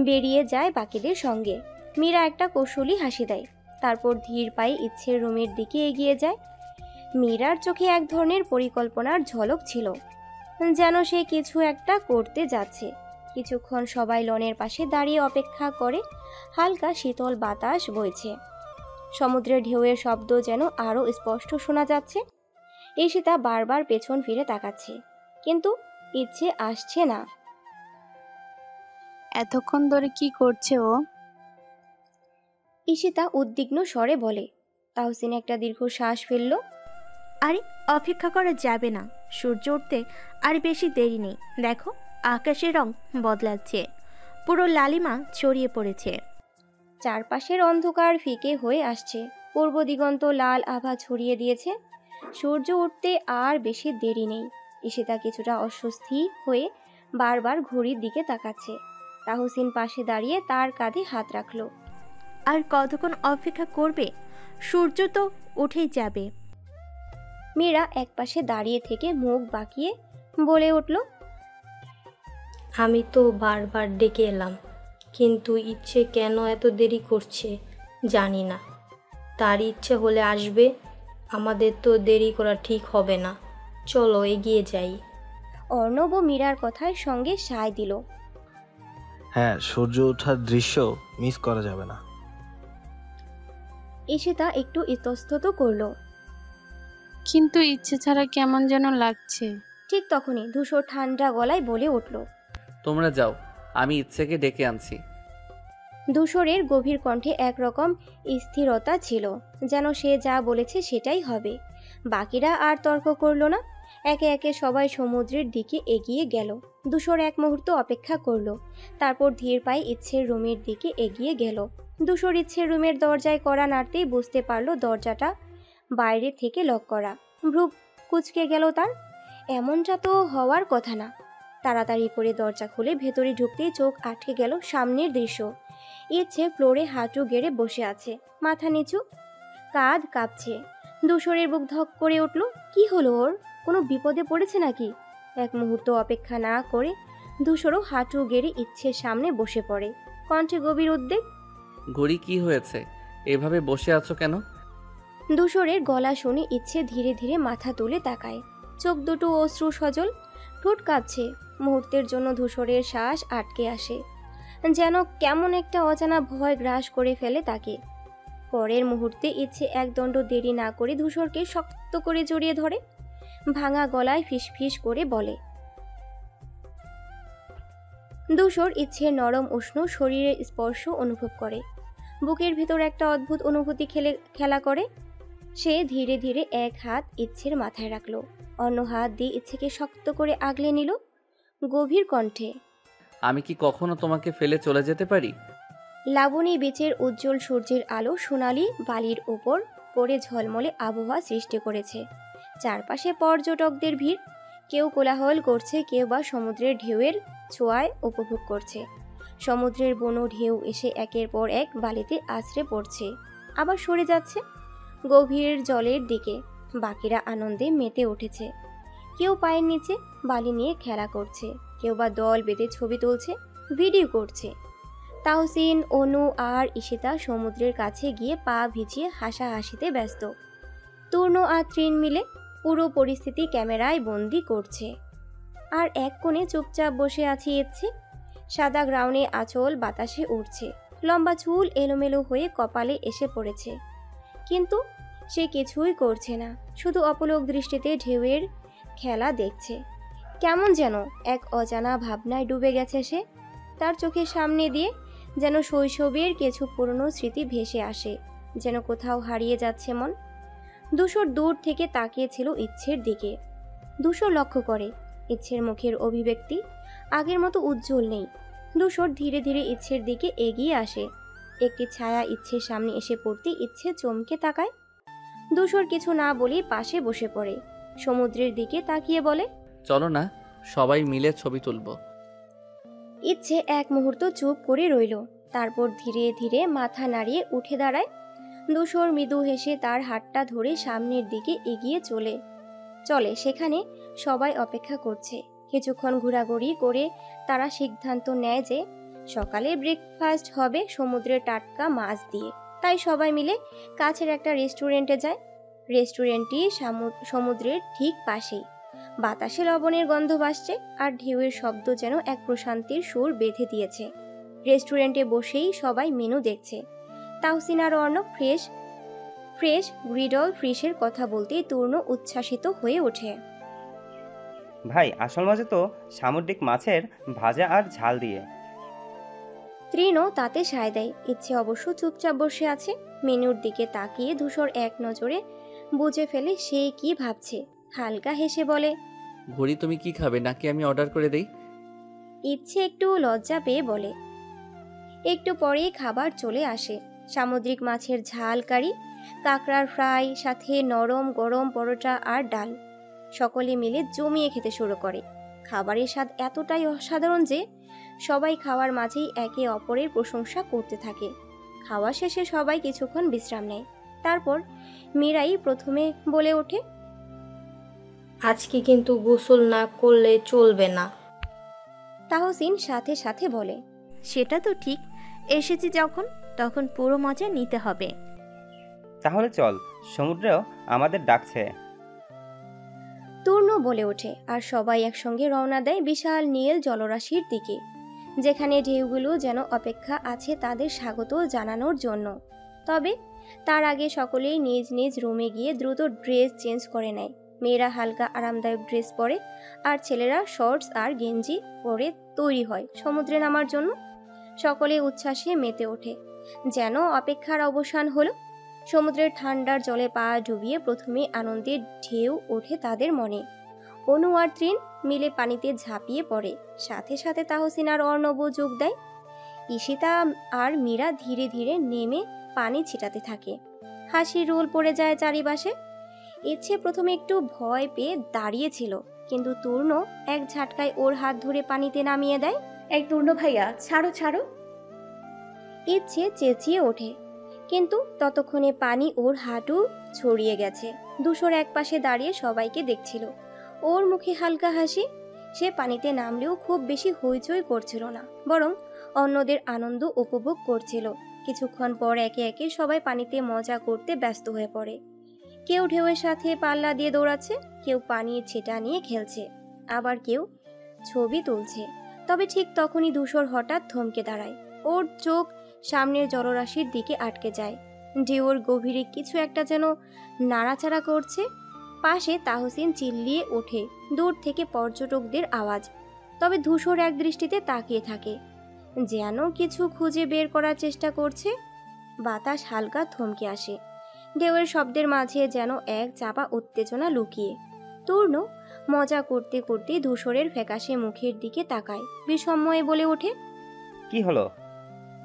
বেরিয়ে যায় বাকিদের সঙ্গে। মীরা একটা কৌশলী হাসি দেয়, তারপর ধীর পায়ে ইচ্ছের রুমের দিকে এগিয়ে যায়। মীরার চোখে এক ধরনের পরিকল্পনার ঝলক ছিল, যেন সে কিছু একটা করতে যাচ্ছে। কিছুক্ষণ সবাই লনের পাশে দাঁড়িয়ে অপেক্ষা করে। হালকা শীতল বাতাস বইছে, সমুদ্রের ঢেউয়ের শব্দ যেন আরও স্পষ্ট শোনা যাচ্ছে। ঈশিতা বারবার পেছন ফিরে তাকাচ্ছে, কিন্তু ইচ্ছে আসছে না। এতক্ষণ ধরে কি করছে ও? ঈশিতা উদ্বিগ্ন স্বরে বলে। তাহসিন একটা দীর্ঘ শ্বাস ফেলল। আরে অপেক্ষা করা যাবে না, সূর্য উঠতে আর বেশি দেরি নেই। দেখো, আকাশের রং বদলাচ্ছে, পুরো লালিমা ছড়িয়ে পড়েছে। চারপাশের অন্ধকার ফিকে হয়ে আসছে, পূর্ব দিগন্ত লাল আভা ছড়িয়ে দিয়েছে। সূর্য উঠতে আর বেশি দেরি নেই। ঈশিতা কিছুটা অস্বস্তি হয়ে বারবার ঘড়ির দিকে তাকাচ্ছে। তাহসিন পাশে দাঁড়িয়ে তার কাঁধে হাত রাখলো। আর কতক্ষণ অপেক্ষা করবে? সূর্য তো উঠেই যাবে। মীরা একপাশে দাঁড়িয়ে থেকে মুখ বাঁকিয়ে বলে উঠল, আমি তো বারবার ডেকে এলাম, কিন্তু ইচ্ছে কেন এত দেরি করছে জানি না। তার ইচ্ছে হলে আসবে, আমাদের তো দেরি করা ঠিক হবে না। চলো এগিয়ে যাই। অর্ণব ও মীরার কথায় সঙ্গে সায় দিল। হ্যাঁ, সূর্য ওঠার দৃশ্য মিস করা যাবে না। ঈশিতা একটু ইতস্তত করলো। কিন্তু ইচ্ছে ছাড়া কেমন যেন লাগছে। ঠিক তখনই ধূসর ঠান্ডা গলায় বলে উঠল, তোমরা যাও, আমি ইচ্ছেকে ডেকে আনছি। ধূসরের গভীর কণ্ঠে একরকম স্থিরতা ছিল, যেন সে যা বলেছে সেটাই হবে। বাকিরা আর তর্ক করল না। একে একে সবাই সমুদ্রের দিকে এগিয়ে গেল। ধূসর এক মুহূর্ত অপেক্ষা করলো, তারপর ধীর পায়ে ইচ্ছের রুমের দিকে এগিয়ে গেল। ধূসর ইচ্ছের রুমের দরজায় কড়া নাড়তেই বুঝতে পারল দরজাটা বাইরে থেকে লক করা। ভ্রু কুঁচকে গেল তার। এমনটা তো হওয়ার কথা না। তাড়াতাড়ি করে দরজা খুলে ভেতরে ঢুকতেই চোখ আটকে গেল সামনের দৃশ্য। ইচ্ছে ফ্লোরে হাঁটু গেড়ে বসে আছে, মাথা নিচু, কাঁধ কাঁপছে। ধূসরের বুক ধক করে উঠল। কি হলো ওর? কোনো বিপদে পড়েছে নাকি? এক মুহূর্ত অপেক্ষা না করে ধূসরও হাঁটু গেড়ে ইচ্ছের সামনে বসে পড়ে, কণ্ঠে গভীর উদ্বেগ। ঘড়ি, কি হয়েছে? এভাবে বসে আছো কেন? ধূসরের গলা শুনে ইচ্ছে ধীরে ধীরে মাথা তুলে তাকায়। চোখ দুটো অশ্রু সজল, ঠোঁট কাঁপছে। মুহূর্তের জন্য ধূসরের শ্বাস আটকে আসে, যেন কেমন একটা অজানা ভয় গ্রাস করে ফেলে তাকে। পরের মুহূর্তে ইচ্ছে একদণ্ড দেরি না করে ধূসরকে শক্ত করে জড়িয়ে ধরে, ভাঙা গলায় ফিসফিস করে বলে। ধূসর ইচ্ছের নরম উষ্ণ শরীরের স্পর্শ অনুভব করে। বুকের ভিতর একটা অদ্ভুত অনুভূতি খেলা করে। সে ধীরে ধীরে এক হাত ইচ্ছের মাথায় রাখলো, অন্য হাত দিয়ে ইচ্ছেকে শক্ত করে আগলে নিল, গভীর কণ্ঠে। আমি কি কখনো তোমাকে ফেলে চলে যেতে পারি? লাবণী বীচের উজ্জ্বল সূর্যের আলো সোনালি বালির ওপর পড়ে ঝলমলে আবহাওয়া সৃষ্টি করেছে। চারপাশে পর্যটকদের ভিড়, কেউ কোলাহল করছে, কেউ বা সমুদ্রের ঢেউয়ের ছোঁয়ায় উপভোগ করছে। সমুদ্রের বুনো ঢেউ এসে একের পর এক বালিতে আছড়ে পড়ছে, আবার সরে যাচ্ছে গভীর জলের দিকে। বাকিরা আনন্দে মেতে উঠেছে। কেউ পায়ের নিচে বালি নিয়ে খেলা করছে, কেউ বা দল বেঁধে ছবি তুলছে, ভিডিও করছে। তাহসিন, অনু আর ঈশিতা সমুদ্রের কাছে গিয়ে পা ভিজিয়ে হাসাহাসিতে ব্যস্ত। তূর্ণ আর তৃণ মিলে পুরো পরিস্থিতি ক্যামেরায় বন্দি করছে। আর এক কোণে চুপচাপ বসে আছে ইচ্ছে। সাদা গ্রাউন্ডে আঁচল বাতাসে উঠছে, লম্বা চুল এলোমেলো হয়ে কপালে এসে পড়েছে, কিন্তু সে কিছুই করছে না, শুধু অপলক দৃষ্টিতে ঢেউয়ের খেলা দেখছে। কেমন যেন এক অজানা ভাবনায় ডুবে গেছে সে। তার চোখের সামনে দিয়ে যেন শৈশবের কিছু পুরনো স্মৃতি ভেসে আসে, যেন কোথাও হারিয়ে যাচ্ছে মন। ধূসর দূর থেকে তাকিয়েছিল ইচ্ছের দিকে। ধূসর লক্ষ্য করে ইচ্ছের মুখের অভিব্যক্তি আগের মতো উজ্জ্বল নেই। ধূসর ধীরে ধীরে ইচ্ছের দিকে এগিয়ে আসে। একটি ছায়া ইচ্ছের সামনে এসে পড়তে ইচ্ছে চমকে তাকায়। ধূসর কিছু না বলেই পাশে বসে পড়ে। সমুদ্রের দিকে তাকিয়ে বলে, চলো না সবাই মিলে ছবি তুলব। ইচ্ছে এক মুহূর্ত চুপ করে রইল, তারপর ধীরে ধীরে মাথা নাড়িয়ে উঠে দাঁড়ায়। ধূসর মৃদু হেসে তার হাতটা ধরে সামনের দিকে এগিয়ে চলে সেখানে সবাই অপেক্ষা করছে। কিছুক্ষণ ঘোরাঘুরি করে তারা সিদ্ধান্ত নেয় যে সকালে ব্রেকফাস্ট হবে সমুদ্রের টাটকা মাছ দিয়ে। তাই সবাই মিলে কাছের একটা রেস্টুরেন্টে যায়। রেস্টুরেন্টটি সমুদ্রের ঠিক পাশেই। বাতাসে লবণের গন্ধ ভাসছে আর ঢেউয়ের শব্দ যেন এক প্রশান্তির সুর বেঁধে দিয়েছে। রেস্টুরেন্টে বসেই সবাই মেনু দেখছে। তাহসিন আর অর্ণব ফ্রেশ গ্রিডল ফিশের কথা বলতেই তূর্ণ উচ্ছ্বাসিত হয়ে ওঠে। ভাই, আসল মজা তো সামুদ্রিক মাছের ভাজা আর ঝাল দিয়ে। তৃণও তাতে সায় দেয়। ইচ্ছে অবশ্য চুপচাপ বসে আছে। মেনুর দিকে তাকিয়ে ধূসর এক নজরে বুঝে ফেলে সে কি ভাবছে। হালকা হেসে বলে, ঘড়ি তুমি কি খাবে নাকি আমি অর্ডার করে দেই? ইচ্ছে একটু লজ্জা পেয়ে বলে। একটু পরেই খাবার চলে আসে। সামুদ্রিক মাছের ঝাল কারি, কাঁকড়ার ফ্রাই, সাথে নরম গরম পরোটা আর ডাল। সকলে মিলে জমিয়ে খেতে শুরু করে। খাবারের স্বাদ এতটাই অসাধারণ যে সবাই খাওয়ার মাঝেই একে অপরের প্রশংসা করতে থাকে। খাওয়া শেষে সবাই কিছুক্ষণ বিশ্রাম নেয়। তারপর মীরাই প্রথমে বলে ওঠে, আজকে কিন্তু গোসল না করলে চলবে না। তাহসিন সাথে সাথে বলে, সেটা তো ঠিক, এসেছি যখন তখন পুরো মজা নিতে হবে। তাহলে চল, সমুদ্রেও আমাদের ডাকছে। তূর্ণ বলে ওঠে আর সবাই একসঙ্গে রওনা দেয় বিশাল নীল জলরাশির দিকে, যেখানে ঢেউগুলো যেন অপেক্ষা আছে তাদের স্বাগত জানানোর জন্য। তবে তার আগে সকলেই নিজ নিজ রুমে গিয়ে দ্রুত ড্রেস চেঞ্জ করে নেয়। মেয়েরা হালকা আরামদায়ক ড্রেস পরে আর ছেলেরা শর্টস আর গেঞ্জি পরে তৈরি হয় সমুদ্রে নামার জন্য। সকলে উচ্ছ্বাসে মেতে ওঠে, যেন অপেক্ষার অবসান হলো। সমুদ্রের ঠান্ডার জলে পা ডুবিয়ে প্রথমে আনন্দের ঢেউ ওঠে তাদের মনে। অনু আর তৃণ মিলে পানিতে ঝাঁপিয়ে পড়ে। সাথে সাথে তাহসিন আর অর্ণব যোগ দেয়। ঈশিতা আর মীরা ধীরে ধীরে নেমে পানি ছিটাতে থাকে। হাসির রোল পড়ে যায় চারিপাশে। ইচ্ছে প্রথমে একটু ভয় পেয়ে দাঁড়িয়েছিল, কিন্তু তূর্ণ এক ঝাটকায় ওর হাত ধরে পানিতে নামিয়ে দেয়। এই তূর্ণ ভাইয়া, ছাড়ো ছাড়ো। ইচ্ছে চেঁচিয়ে ওঠে, কিন্তু ততক্ষণে পানি ওর হাঁটু ছড়িয়ে গেছে। ধূসর এক পাশে দাঁড়িয়ে সবাইকে দেখছিল। ওর মুখে হালকা হাসি। সে পানিতে নামলেও খুব বেশি হইচই করছিল না, বরং অন্যদের আনন্দ উপভোগ করছিল। কিছুক্ষণ পর একে একে সবাই পানিতে মজা করতে ব্যস্ত হয়ে পড়ে। কেউ ঢেউয়ের সাথে পাল্লা দিয়ে দৌড়াচ্ছে, কেউ পানির ছিটা নিয়ে খেলছে, আবার কেউ ছবি তুলছে। তবে ঠিক তখনই ধূসর হঠাৎ থমকে দাঁড়ায়। ওর চোখ সামনের জলরাশির দিকে আটকে যায়। ঢেউর গভীরে কিছু একটা যেন নাড়াচাড়া করছে। পাশে তাহসিন চিল্লিয়ে ওঠে, দূর থেকে পর্যটকদের আওয়াজ। তবে ধূসর এক দৃষ্টিতে তাকিয়ে থাকে, যেন কিছু খুঁজে বের করার চেষ্টা করছে। বাতাস হালকা থমকে আসে। ঢেউয়ের শব্দের মাঝে যেন এক চাপা উত্তেজনা লুকিয়ে। তূর্ণ মজা করতে করতে ধূসরের ফ্যাকাশে মুখের দিকে তাকায়, বিস্ময়ে বলে ওঠে, কি হলো?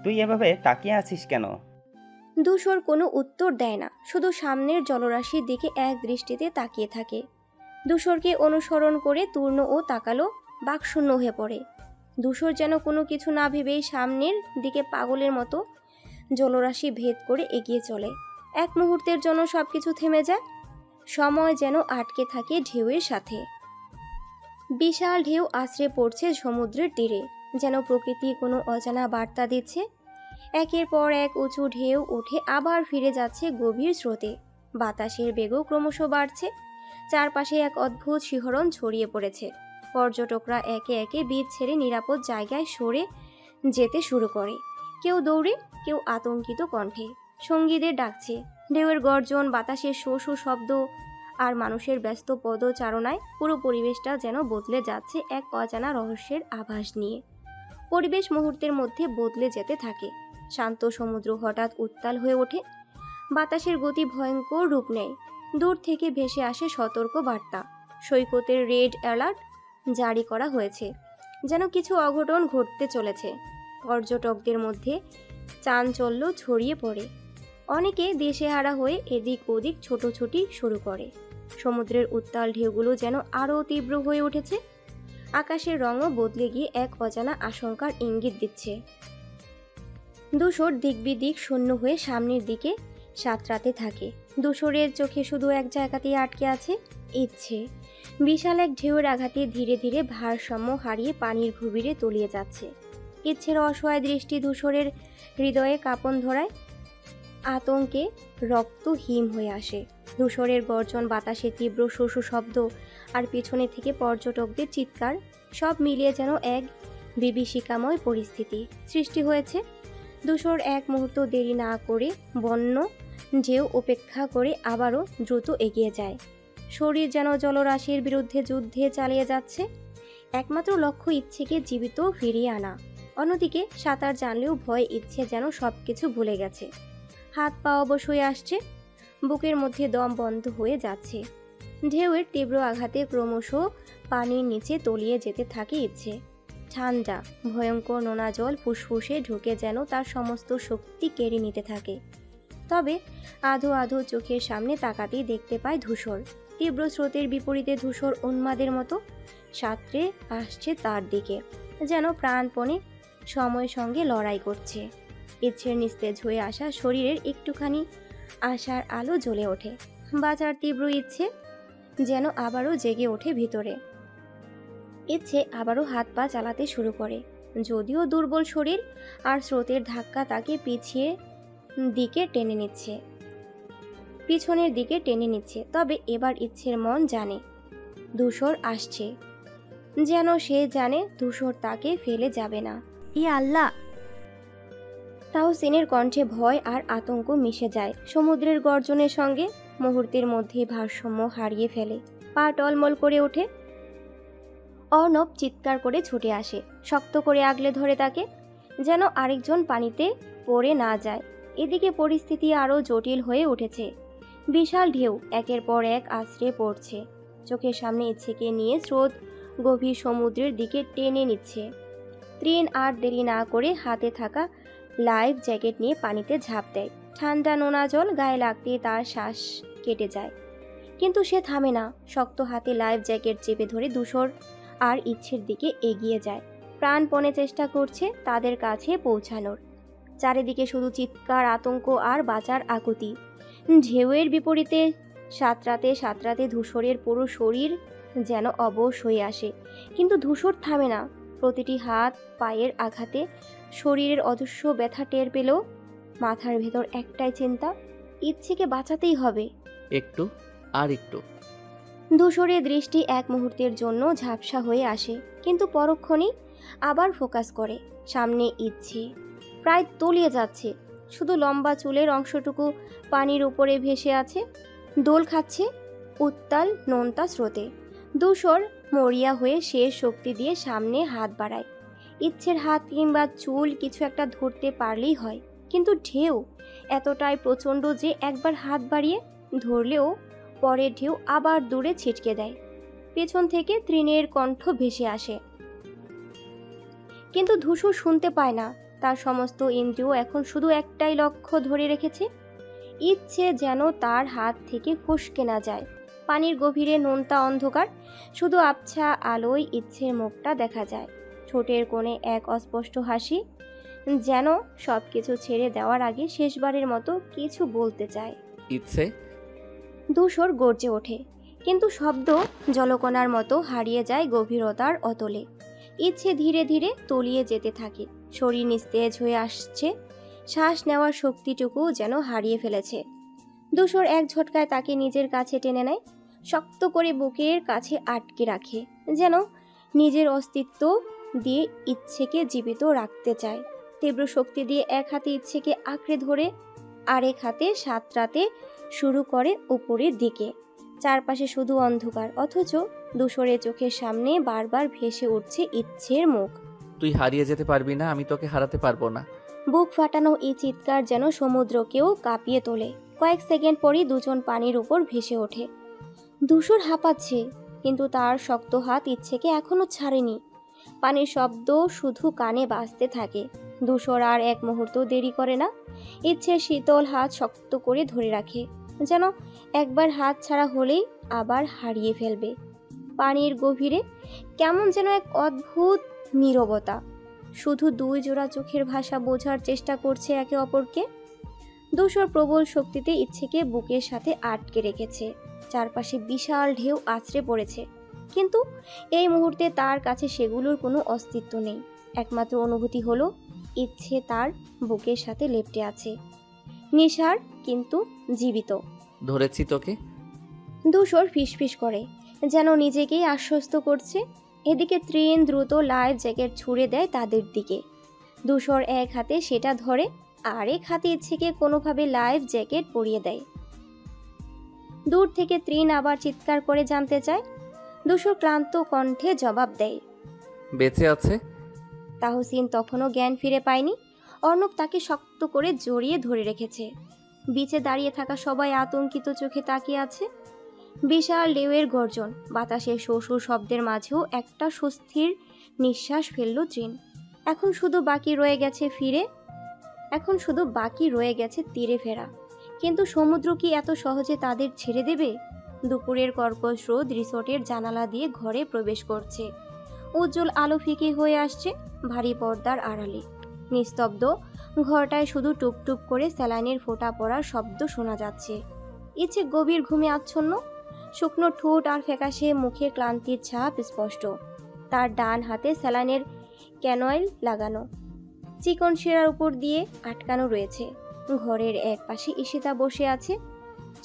তুই এভাবে তাকিয়ে আছিস কেন? ধূসর কোনো উত্তর দেয় না, শুধু সামনের জলরাশির দিকে এক দৃষ্টিতে তাকিয়ে থাকে। ধূসরকে অনুসরণ করে তূর্ণও তাকালো, বাকশূন্য হয়ে পড়ে। ধূসর যেন কোনো কিছু না ভেবেই সামনের দিকে পাগলের মতো জলরাশি ভেদ করে এগিয়ে চলে। এক মুহূর্তের জন্য সবকিছু থেমে যায়। সময় যেন আটকে থাকে ঢেউয়ের সাথে। বিশাল ঢেউ আছড়ে পড়ছে সমুদ্রের তীরে, যেন প্রকৃতি কোনো অজানা বার্তা দিচ্ছে। একের পর এক উঁচু ঢেউ উঠে আবার ফিরে যাচ্ছে গভীর স্রোতে। বাতাসের বেগও ক্রমশ বাড়ছে। চারপাশে এক অদ্ভুত শিহরণ ছড়িয়ে পড়েছে। পর্যটকরা একে একে বীচ ছেড়ে নিরাপদ জায়গায় সরে যেতে শুরু করে। কেউ দৌড়ে, কেউ আতঙ্কিত কণ্ঠে সঙ্গীদের ডাকছে। ঢেউয়ের গর্জন, বাতাসের শো শো শব্দ আর মানুষের ব্যস্ত পদচারণায় পুরো পরিবেশটা যেন বদলে যাচ্ছে এক অজানা রহস্যের আভাস নিয়ে। পরিবেশ মুহূর্তের মধ্যে বদলে যেতে থাকে। শান্ত সমুদ্র হঠাৎ উত্তাল হয়ে ওঠে, বাতাসের গতি ভয়ঙ্কর রূপ নেয়। দূর থেকে ভেসে আসে সতর্ক বার্তা। সৈকতের রেড অ্যালার্ট জারি করা হয়েছে, যেন কিছু অঘটন ঘটতে চলেছে। পর্যটকদের মধ্যে চাঞ্চল্য ছড়িয়ে পড়ে। অনেকে দিশেহারা হয়ে এদিক ওদিক ছোটাছুটি শুরু করে। সমুদ্রের উত্তাল ঢেউগুলো যেন আরও তীব্র হয়ে উঠেছে। আকাশের রঙও বদলে গিয়ে এক অজানা আশঙ্কার ইঙ্গিত দিচ্ছে। ধূসর দিকবিদিক শূন্য হয়ে সামনের দিকে সাঁতরাতে থাকে। ধূসরের চোখে শুধু এক জায়গাতেই আটকে আছে ইচ্ছে। বিশাল এক ঢেউয়ের আঘাতে ধীরে ধীরে ভারসাম্য হারিয়ে পানির গভীরে তলিয়ে যাচ্ছে। ইচ্ছের অসহায় দৃষ্টি ধূসরের হৃদয়ে কাঁপন ধরায়। আতঙ্কে রক্ত হিম হয়ে আসে। ধূসরের গর্জন, বাতাসের তীব্র শোষ শব্দ আর পেছনে থেকে পর্যটকদের চিৎকার, সব মিলিয়ে যেন এক বিভীষিকাময় পরিস্থিতি সৃষ্টি হয়েছে। ধূসর এক মুহূর্ত দেরি না করে বন্য ঢেউ উপেক্ষা করে আবারও দ্রুত এগিয়ে যায়। শরীর যেন জলরাশির বিরুদ্ধে যুদ্ধে চালিয়ে যাচ্ছে। একমাত্র লক্ষ্য ইচ্ছেকে জীবিত ফিরিয়ে আনা। অন্যদিকে সাঁতার জানলেও ভয় ইচ্ছে যেন সব কিছু ভুলে গেছে। হাত পা অবশ হয়ে আসছে, বুকের মধ্যে দম বন্ধ হয়ে যাচ্ছে। ঢেউয়ের তীব্র আঘাতে ক্রমশ পানির নিচে তলিয়ে যেতে থাকে ইচ্ছে। ঠান্ডা ভয়ঙ্কর নোনা জল ফুসফুসে ঢুকে যেন তার সমস্ত শক্তি কেড়ে নিতে থাকে। তবে আধো আধো চোখের সামনে তাকাতেই দেখতে পায় ধূসর। তীব্র স্রোতের বিপরীতে ধূসর উন্মাদের মতো সাঁতরে আসছে তার দিকে, যেন প্রাণপণে সময়ের সঙ্গে লড়াই করছে। ইচ্ছের নিস্তেজ হয়ে আসা শরীরের একটুখানি আশার আলো জ্বলে ওঠে। বাঁচার তীব্র ইচ্ছে যেন আবারও জেগে ওঠে ভিতরে। ইচ্ছে আবারও হাত পা চালাতে শুরু করে, যদিও দুর্বল শরীর আর স্রোতের ধাক্কা তাকে পিছনের দিকে টেনে নিচ্ছে। তবে এবার ইচ্ছের মন জানে ধূসর আসছে, যেন সে জানে ধূসর তাকে ফেলে যাবে না। ই আল্লাহ! তাহসিনের কণ্ঠে ভয় আর আতঙ্ক মিশে যায় সমুদ্রের গর্জনের সঙ্গে। মুহূর্তের মধ্যে ভারসাম্য হারিয়ে ফেলে, পা টলমল করে ওঠে। অর্ণব চিৎকার করে ছুটে আসে, শক্ত করে আগলে ধরে তাকে, যেন আরেকজন পানিতে পড়ে না যায়। এদিকে পরিস্থিতি আরও জটিল হয়ে উঠেছে। বিশাল ঢেউ একের পর এক আছড়ে পড়ছে। চোখের সামনে ইচ্ছেকে নিয়ে স্রোত গভীর সমুদ্রের দিকে টেনে নিচ্ছে। তৃণ আর দেরি না করে হাতে থাকা লাইফ জ্যাকেট নিয়ে পানিতে ঝাঁপ দেয়। ঠান্ডা নোনা জল গায়ে লাগতেই তার শ্বাস কেটে যায়, কিন্তু সে থামে না। শক্ত হাতে লাইফ জ্যাকেট চেপে ধরে ধূসর আর ইচ্ছের দিকে এগিয়ে যায়, প্রাণপণে চেষ্টা করছে তাদের কাছে পৌঁছানোর। চারিদিকে শুধু চিৎকার, আতঙ্ক আর বাঁচার আকুতি। ঢেউয়ের বিপরীতে সাঁতরাতে সাঁতরাতে ধূসরের পুরো শরীর যেন অবশ হয়ে আসে, কিন্তু ধূসর থামে না। প্রতিটি হাত পায়ের আঘাতে শরীরের অদৃশ্য ব্যথা টের পেলেও মাথার ভেতর একটাই চিন্তা, ইচ্ছেকে বাঁচাতেই হবে। একটু আর একটু। ধূসরের দৃষ্টি এক মুহূর্তের জন্য ঝাপসা হয়ে আসে, কিন্তু পরক্ষণেই আবার ফোকাস করে। সামনে ইচ্ছে প্রায় তলিয়ে যাচ্ছে, শুধু লম্বা চুলের অংশটুকু পানির উপরে ভেসে আছে, দোল খাচ্ছে উত্তাল নোনতা স্রোতে। ধূসর মরিয়া হয়ে শেষ শক্তি দিয়ে সামনে হাত বাড়ায়। ইচ্ছের হাত কিংবা চুল কিছু একটা ধরতে পারলেই হয়, কিন্তু ঢেউ এতটাই প্রচণ্ড যে একবার হাত বাড়িয়ে ধরলেও পরের ঢেউ আবার দূরে ছিটকে দেয়। পেছন থেকে তৃণের কণ্ঠ ভেসে আসে, কিন্তু ধূসর শুনতে পায় না। তার সমস্ত ইন্দ্রিয় এখন শুধু একটাই লক্ষ্য ধরে রেখেছে, ইচ্ছে যেন তার হাত থেকে ফসকে না যায়। পানির গভীরে নোনতা অন্ধকার, শুধু আবছা আলোয় ইচ্ছের মুখটা দেখা যায়। ঠোঁটের কোণে এক অস্পষ্ট হাসি, যেন সব কিছু ছেড়ে দেওয়ার আগে শেষবারের মতো কিছু বলতে চায়। ইচ্ছে। ধূসর গর্জে ওঠে, কিন্তু শব্দ জলকণার মতো হারিয়ে যায় গভীরতার অতলে। ইচ্ছে ধীরে ধীরে তলিয়ে যেতে থাকে, শরীর নিস্তেজ হয়ে আসছে, শ্বাস নেওয়ার শক্তিটুকু যেন হারিয়ে ফেলেছে। ধূসর এক ঝটকায় তাকে নিজের কাছে টেনে নেয়, শক্ত করে বুকের কাছে আটকে রাখে, যেন নিজের অস্তিত্ব দিয়ে ইচ্ছেকে জীবিত রাখতে চায়। তীব্র শক্তি দিয়ে এক হাতে ইচ্ছেকে আঁকড়ে ধরে আরেক হাতে সাঁতরাতে শুরু করে উপরের দিকে। চারপাশে শুধু অন্ধকার, অথচ ধূসরের চোখের সামনে বারবার ভেসে উঠছে ইচ্ছের মুখ। তুই হারিয়ে যেতে পারবি না, আমি তোকে হারাতে পারবো না। বুক ফাটানো এই চিৎকার যেন সমুদ্রকেও কাঁপিয়ে তোলে। কয়েক সেকেন্ড পরই দুজন পানির উপর ভেসে ওঠে। ধূসর হাঁপাচ্ছে, কিন্তু তার শক্ত হাত ইচ্ছেকে এখনো ছাড়েনি। পানির শব্দ শুধু কানে বাজতে থাকে। ধূসর আর এক মুহূর্ত দেরি করে না, ইচ্ছে শীতল হাত শক্ত করে ধরে রাখে, যেন একবার হাত ছাড়া হলেই আবার হারিয়ে ফেলবে। পানির গভীরে কেমন যেন এক অদ্ভুত নীরবতা, শুধু দুই জোড়া চোখের ভাষা বোঝার চেষ্টা করছে একে অপরকে। ধূসর প্রবল শক্তিতে ইচ্ছেকে বুকের সাথে আটকে রেখেছে। চারপাশে বিশাল ঢেউ আছড়ে পড়েছে, কিন্তু এই মুহূর্তে তার কাছে সেগুলোর কোনো অস্তিত্ব নেই। একমাত্র অনুভূতি হলো ইচ্ছে তার বুকের সাথে লেপ্টে আছে, নিশার কিন্তু জীবিত। ধরেছি তোকে। ধূসর ফিসফিস করে, যেন নিজেকেই আশ্বস্ত করছে। এদিকে তৃণ দ্রুত লাইফ জ্যাকেট ছুঁড়ে দেয় তাদের দিকে। ধূসর এক হাতে সেটা ধরে, আরেক হাতে ইচ্ছেকে কোনোভাবে লাইফ জ্যাকেট পরিয়ে দেয়। দূর থেকে তৃণ আবার চিৎকার করে জানতে চায়। ধূসর ক্লান্ত কণ্ঠে জবাব দেয়, বেঁচে আছে। তাহসিন তখনও জ্ঞান ফিরে পায়নি। অর্ণব তাকে শক্ত করে জড়িয়ে ধরে রেখেছে। বিচে দাঁড়িয়ে থাকা সবাই আতঙ্কিত চোখে তাকিয়ে আছে। বিশাল ঢেউয়ের গর্জন, বাতাসের শোষুর শব্দের মাঝেও একটা সুস্থির নিঃশ্বাস ফেলল তৃণ। এখন শুধু বাকি রয়ে গেছে তীরে ফেরা। কিন্তু সমুদ্র কি এত সহজে তাদের ছেড়ে দেবে? দুপুরের কর্কশ রোদ রিসোর্টের জানালা দিয়ে ঘরে প্রবেশ করছে। উজ্জ্বল আলো ফিকে হয়ে আসছে ভারী পর্দার আড়ালে। নিস্তব্ধ ঘরটায় শুধু টুপটুপ করে স্যালাইনের ফোঁটা পড়ার শব্দ শোনা যাচ্ছে। ইচ্ছে গভীর ঘুমে আচ্ছন্ন, শুকনো ঠোঁট আর ফ্যাকাশে মুখে ক্লান্তির ছাপ স্পষ্ট। তার ডান হাতে স্যালাইনের ক্যানয়েল লাগানো, চিকন শিরার উপর দিয়ে আটকানো রয়েছে। ঘরের এক পাশে ঈশিতা বসে আছে,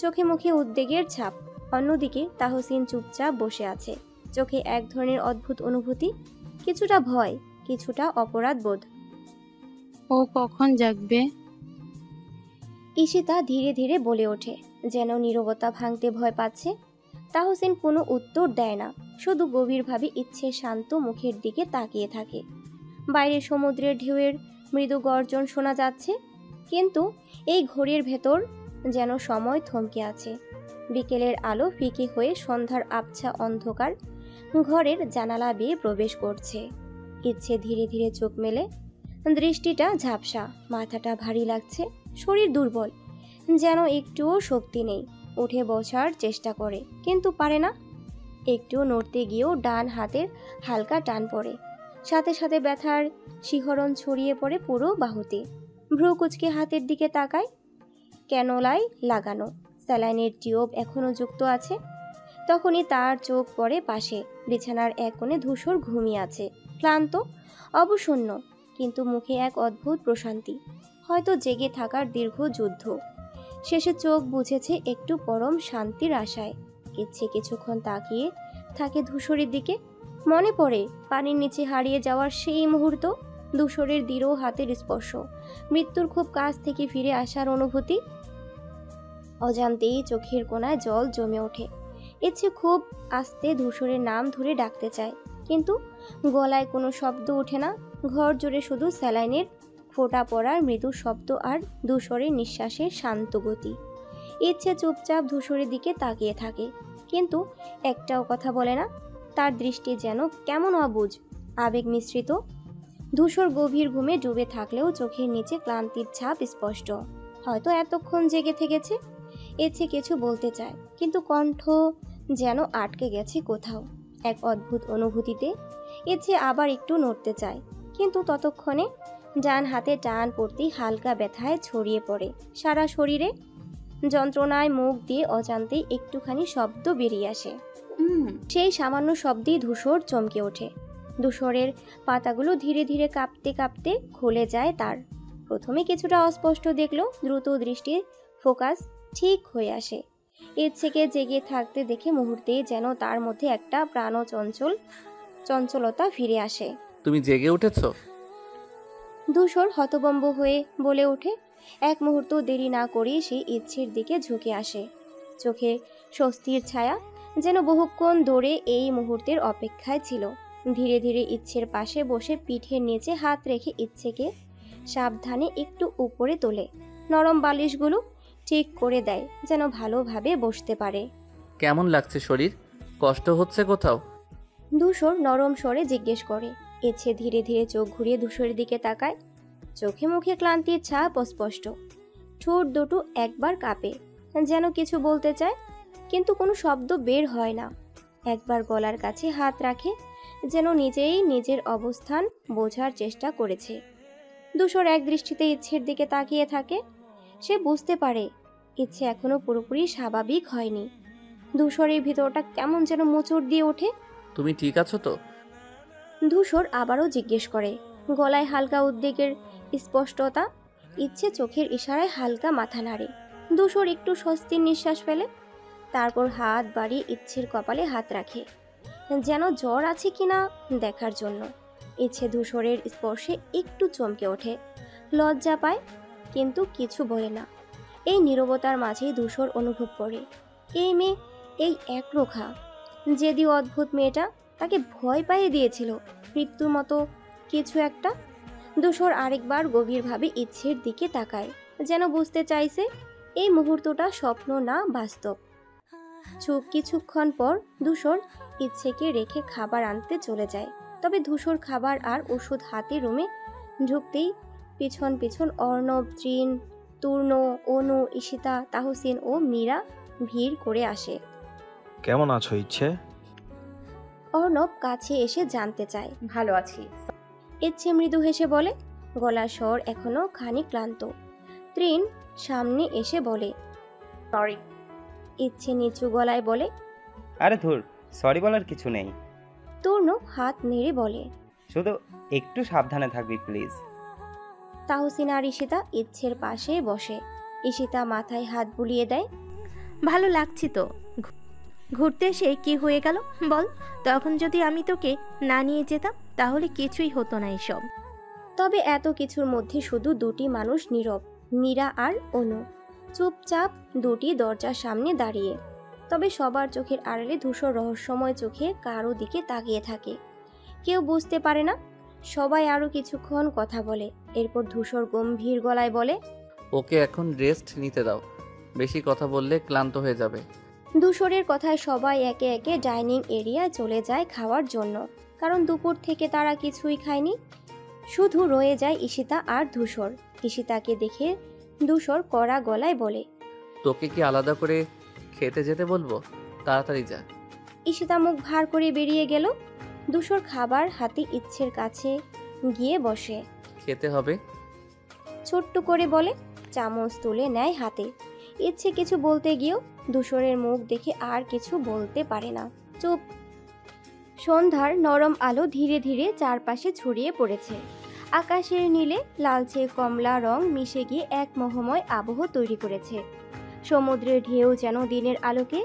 চোখে মুখে উদ্বেগের ছাপ। অন্যদিকে তাহসিন চুপচাপ বসে আছে, চোখে এক ধরনের অদ্ভুত অনুভূতি, কিছুটা ভয়, কিছুটা অপরাধ বোধ। ও কখন জাগবে? ঈশিতা ধীরে ধীরে বলে ওঠে, যেন নীরবতা ভাঙতে ভয় পাচ্ছে। তাহসিন কোনো উত্তর দেয় না, শুধু গভীরভাবে ইচ্ছে শান্ত মুখের দিকে তাকিয়ে থাকে। বাইরে সমুদ্রের ঢেউয়ের মৃদু গর্জন শোনা যাচ্ছে, কিন্তু এই ঘড়ির ভেতর যেন সময় থমকে আছে। বিকেলের আলো ফিকে হয়ে সন্ধ্যার আবছা অন্ধকার ঘরের জানালা বেয়ে প্রবেশ করছে। ইচ্ছে ধীরে ধীরে চোখ মেলে, দৃষ্টিটা ঝাপসা, মাথাটা ভারী লাগছে, শরীর দুর্বল, যেন একটুও শক্তি নেই। উঠে বসার চেষ্টা করে, কিন্তু পারে না। একটু নড়তে গিয়েও ডান হাতের হালকা টান পড়ে, সাথে সাথে ব্যথার শিহরণ ছড়িয়ে পড়ে পুরো বাহুতে। ভ্রু কুচকে হাতের দিকে তাকায়, ক্যানোলায় লাগানো স্যালাইনের টিউব এখনও যুক্ত আছে। তখনই তার চোখ পড়ে পাশে, বিছানার এক কোণে ধূসর ঘুমিয়ে আছে, ক্লান্ত, অবসন্ন, কিন্তু মুখে এক অদ্ভুত প্রশান্তি। হয়তো জেগে থাকার দীর্ঘ যুদ্ধ শেষে চোখ বুঝেছে একটু পরম শান্তির আশায়। ইচ্ছে কিছুক্ষণ তাকিয়ে থাকে ধূসরের দিকে। মনে পড়ে পানির নিচে হারিয়ে যাওয়ার সেই মুহূর্ত, ধূসরের দৃঢ় হাতের স্পর্শ, মৃত্যুর খুব কাছ থেকে ফিরে আসার অনুভূতি। অজান্তেই চোখের কোণায় জল জমে ওঠে। ইচ্ছে খুব আস্তে ধূসরের নাম ধরে ডাকতে চায়, কিন্তু গলায় কোনো শব্দ ওঠে না। ঘর জুড়ে শুধু স্যালাইনের ফোঁটা পড়ার মৃদু শব্দ আর ধূসরের নিঃশ্বাসের শান্ত গতি। ইচ্ছে চুপচাপ ধূসরের দিকে তাকিয়ে থাকে, কিন্তু একটাও কথা বলে না। তার দৃষ্টি যেন কেমন অবুঝ, আবেগ মিশ্রিত। ধূসর গভীর ঘুমে ডুবে থাকলেও চোখের নিচে ক্লান্তির ছাপ স্পষ্ট। হয়তো এতক্ষণ জেগে থেকেছে। ইচ্ছে কিছু বলতে চায়, কিন্তু কণ্ঠ যেন আটকে গেছে কোথাও এক অদ্ভুত অনুভূতিতে। ইচ্ছে আবার একটু নড়তে চায়, কিন্তু ততক্ষণে ডান হাতে টান পড়তেই হালকা ব্যথায় ছড়িয়ে পড়ে সারা শরীরে। যন্ত্রণায় মুখ দিয়ে অজান্তেই একটুখানি শব্দ বেরিয়ে আসে। সেই সামান্য শব্দেই ধূসর চমকে ওঠে। ধূসরের পাতাগুলো ধীরে ধীরে কাঁপতে কাঁপতে খুলে যায় তার। প্রথমে কিছুটা অস্পষ্ট দেখল, দ্রুত দৃষ্টির ফোকাস ঠিক হয়ে আসে। ইচ্ছেকে জেগে থাকতে দেখে মুহূর্তে যেন তার মধ্যে একটা চঞ্চলতা ফিরে আসে। তুমি জেগে উঠেছো? ধূসর হতভম্ব হয়ে বলে ওঠে। এক মুহূর্ত দেরি না করে সে ইচ্ছের দিকে ঝুঁকে আসে, চোখে স্বস্তির ছায়া, যেন বহুক্ষণ ধরে এই মুহূর্তের অপেক্ষায় ছিল। ধীরে ধীরে ইচ্ছের পাশে বসে পিঠের নিচে হাত রেখে ইচ্ছেকে সাবধানে একটু উপরে তোলে, নরম বালিশগুলো ঠিক করে দেয় যেন ভালোভাবে বসতে পারে। কেমন লাগছে শরীর? কষ্ট হচ্ছে কোথাও? ধূসর নরম স্বরে জিজ্ঞেস করে। ইচ্ছে ধীরে ধীরে চোখ ঘুরিয়ে ধূসরের দিকে তাকায়। চোখে মুখে ক্লান্তির ছাপ স্পষ্ট, ঠোঁট দুটো একবার কাঁপে, যেন কিছু বলতে চায় কিন্তু কোনো শব্দ বের হয় না। একবার গলার কাছে হাত রাখে, যেন নিজেই নিজের অবস্থান বোঝার চেষ্টা করেছে। ধূসর এক দৃষ্টিতে ইচ্ছের দিকে তাকিয়ে থাকে। সে বুঝতে পারে ইচ্ছে এখনো পুরোপুরি স্বাভাবিক হয়নি। ধূসরের ভিতরটা কেমন যেন মোচড় দিয়ে ওঠে। তুমি ঠিক আছো তো? ধূসর আবারও জিজ্ঞেস করে, গলায় হালকা উদ্বেগের স্পষ্টতা। ইচ্ছে চোখের ইশারায় হালকা মাথা নাড়ে। ধূসর একটু স্বস্তির নিঃশ্বাস ফেলে, তারপর হাত বাড়িয়ে ইচ্ছের কপালে হাত রাখে, যেন জ্বর আছে কিনা দেখার জন্য। ইচ্ছে ধূসরের স্পর্শে একটু চমকে ওঠে, লজ্জা পায় কিন্তু কিছু বলে না। এই নীরবতার মাঝেই ধূসর অনুভব করে এই মেয়ে, এই একরোখা জেদি অদ্ভুত মেয়েটা তাকে ভয় পাইয়ে দিয়েছিল মৃত্যুর মতো কিছু একটা। ধূসর আরেকবার গভীরভাবে ইচ্ছের দিকে তাকায়, যেন বুঝতে চাইছে এই মুহূর্তটা স্বপ্ন না বাস্তব। চুপ কিছুক্ষণ পর ধূসর ইচ্ছেকে রেখে খাবার আনতে চলে যায়। তবে ধূসর খাবার আর ওষুধ হাতে রুমে ঢুকতেই পিছন পিছন অর্ণব, তৃণ, তূর্ণ, অনু, ঈশিতা, তাহসিন ও মীরা ভিড় করে আসে। কেমন আছো ইচ্ছে? অর্ণব কাছে এসে জানতে চায়। ভালো আছি। ইচ্ছে মৃদু হেসে বলে, গলার স্বর এখনো খানিক ক্লান্ত। তৃণ সামনে এসে বলে, সরি। ইচ্ছে নিচু গলায় বলে, আরে ধুর, সরি বলার কিছু নেই। তূর্ণ হাত নেড়ে বলে, শুধু একটু সাবধানে থাকবি প্লিজ। তাহসিন আর ঈশিতা ইচ্ছের পাশে বসে। ঈশিতা মাথায় হাত বুলিয়ে দেয়। ভালো লাগছে তো। ঘুরতে এসে কি হয়ে গেল বল? তখন যদি আমি তোকে না নিয়ে যেতাম তাহলে কিছুই হতো না এসব। তবে এত কিছুর মধ্যে শুধু দুটি মানুষ নীরব, মীরা আর অনু, চুপচাপ দুটি দরজার সামনে দাঁড়িয়ে। তবে সবার চোখের আড়ালে ধূসর রহস্যময় চোখে কারো দিকে তাকিয়ে থাকে। কেউ বুঝতে পারে না। সবাই আরো কিছুক্ষণ কথা বলে। এরপর ধূসর গম্ভীর গলায় বলে, ওকে এখন রেস্ট নিতে দাও, বেশি কথা বললে ক্লান্ত হয়ে যাবে। ধূসরের কথায় সবাই একে একে ডাইনিং এরিয়ায় চলে যায় খাওয়ার জন্য, কারণ দুপুর থেকে তারা কিছুই খায়নি। শুধু রয়ে যায় ঈশিতা আর ধূসর। ঈশিতাকে দেখে ধূসর কড়া গলায় বলে, তোকে কি আলাদা করে খেতে যেতে বলবো? তাড়াতাড়ি যা। ঈশিতা মুখ ভার করে বেরিয়ে গেল। ধূসর খাবার হাতে ইচ্ছের কাছে গিয়ে বসে। খেতে হবে। ছোট্ট করে বলে, চামচ তুলে নেয় হাতে। ইচ্ছে কিছু বলতে গিয়েও ধূসরের মুখ দেখে আর কিছু বলতে পারে না, চুপ। সন্ধ্যার নরম আলো ধীরে ধীরে চারপাশে ছড়িয়ে পড়েছে। আকাশের নীলে লালচে কমলা রং মিশে গিয়ে এক মোহময় আবহ তৈরি করেছে। সমুদ্রের ঢেউ যেন দিনের আলোকে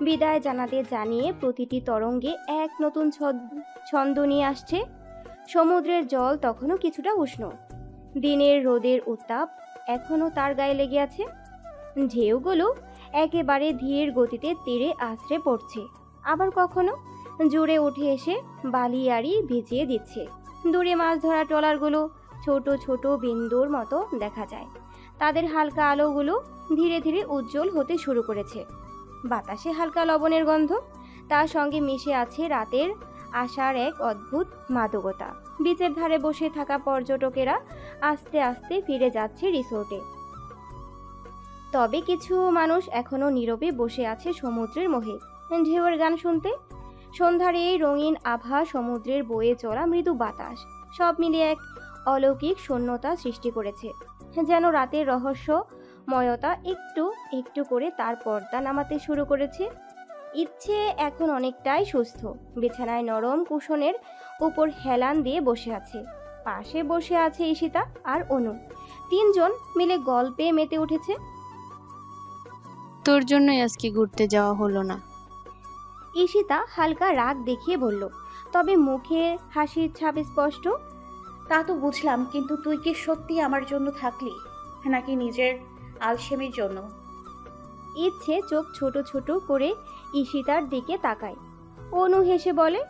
বিদায় জানাতে জানিয়ে প্রতিটি তরঙ্গে এক নতুন ছন্দ নিয়ে আসছে। সমুদ্রের জল তখনও কিছুটা উষ্ণ, দিনের রোদের উত্তাপ এখনো তার গায়ে লেগে আছে। ঢেউগুলো একেবারে ধীর গতিতে তীরে আছড়ে পড়ছে, আবার কখনো জোরে উঠে এসে বালিয়াড়ি ভিজিয়ে দিচ্ছে। দূরে মাছ ধরা ট্রলারগুলো ছোট ছোট বিন্দুর মতো দেখা যায়। তাদের হালকা আলোগুলো ধীরে ধীরে উজ্জ্বল হতে শুরু করেছে। বাতাসে হালকা লবণের গন্ধ, তার সঙ্গে মিশে আছে রাতের আশার এক অদ্ভুত মাদকতা। বিচের ধারে বসে থাকা পর্যটকেরা আস্তে আস্তে ফিরে যাচ্ছে রিসোর্টে। তবে কিছু মানুষ এখনো নীরবে বসে আছে সমুদ্রের মোহে, ঢেউয়ের গান শুনতে। সন্ধ্যার এই রঙিন আভা, সমুদ্রের বয়ে চলা মৃদু বাতাস, সব মিলিয়ে এক অলৌকিক শূন্যতা সৃষ্টি করেছে। যেন রাতের রহস্যময়তা একটু একটু করে তার পর্দা নামাতে শুরু করেছে। ইচ্ছে এখন অনেকটাই সুস্থ। বিছানায় নরম কুশনের উপর হেলান দিয়ে বসে আছে। পাশে বসে আছে ঈশিতা আর অনু। তিনজন মিলে গল্পে মেতে উঠেছে। তোর জন্যই আজকে ঘুরতে যাওয়া হলো না। ঈশিতা হালকা রাগ দেখিয়ে বলল, তবে মুখে হাসির ছাপ স্পষ্ট। তা তো বুঝলাম, কিন্তু তুই কি সত্যি আমার জন্য থাকলি, নাকি নিজের আলসেমির জন্য? ইচ্ছে চোখ ছোট ছোট করে ঈশিতার দিকে তাকায়। অনু হেসে বলে,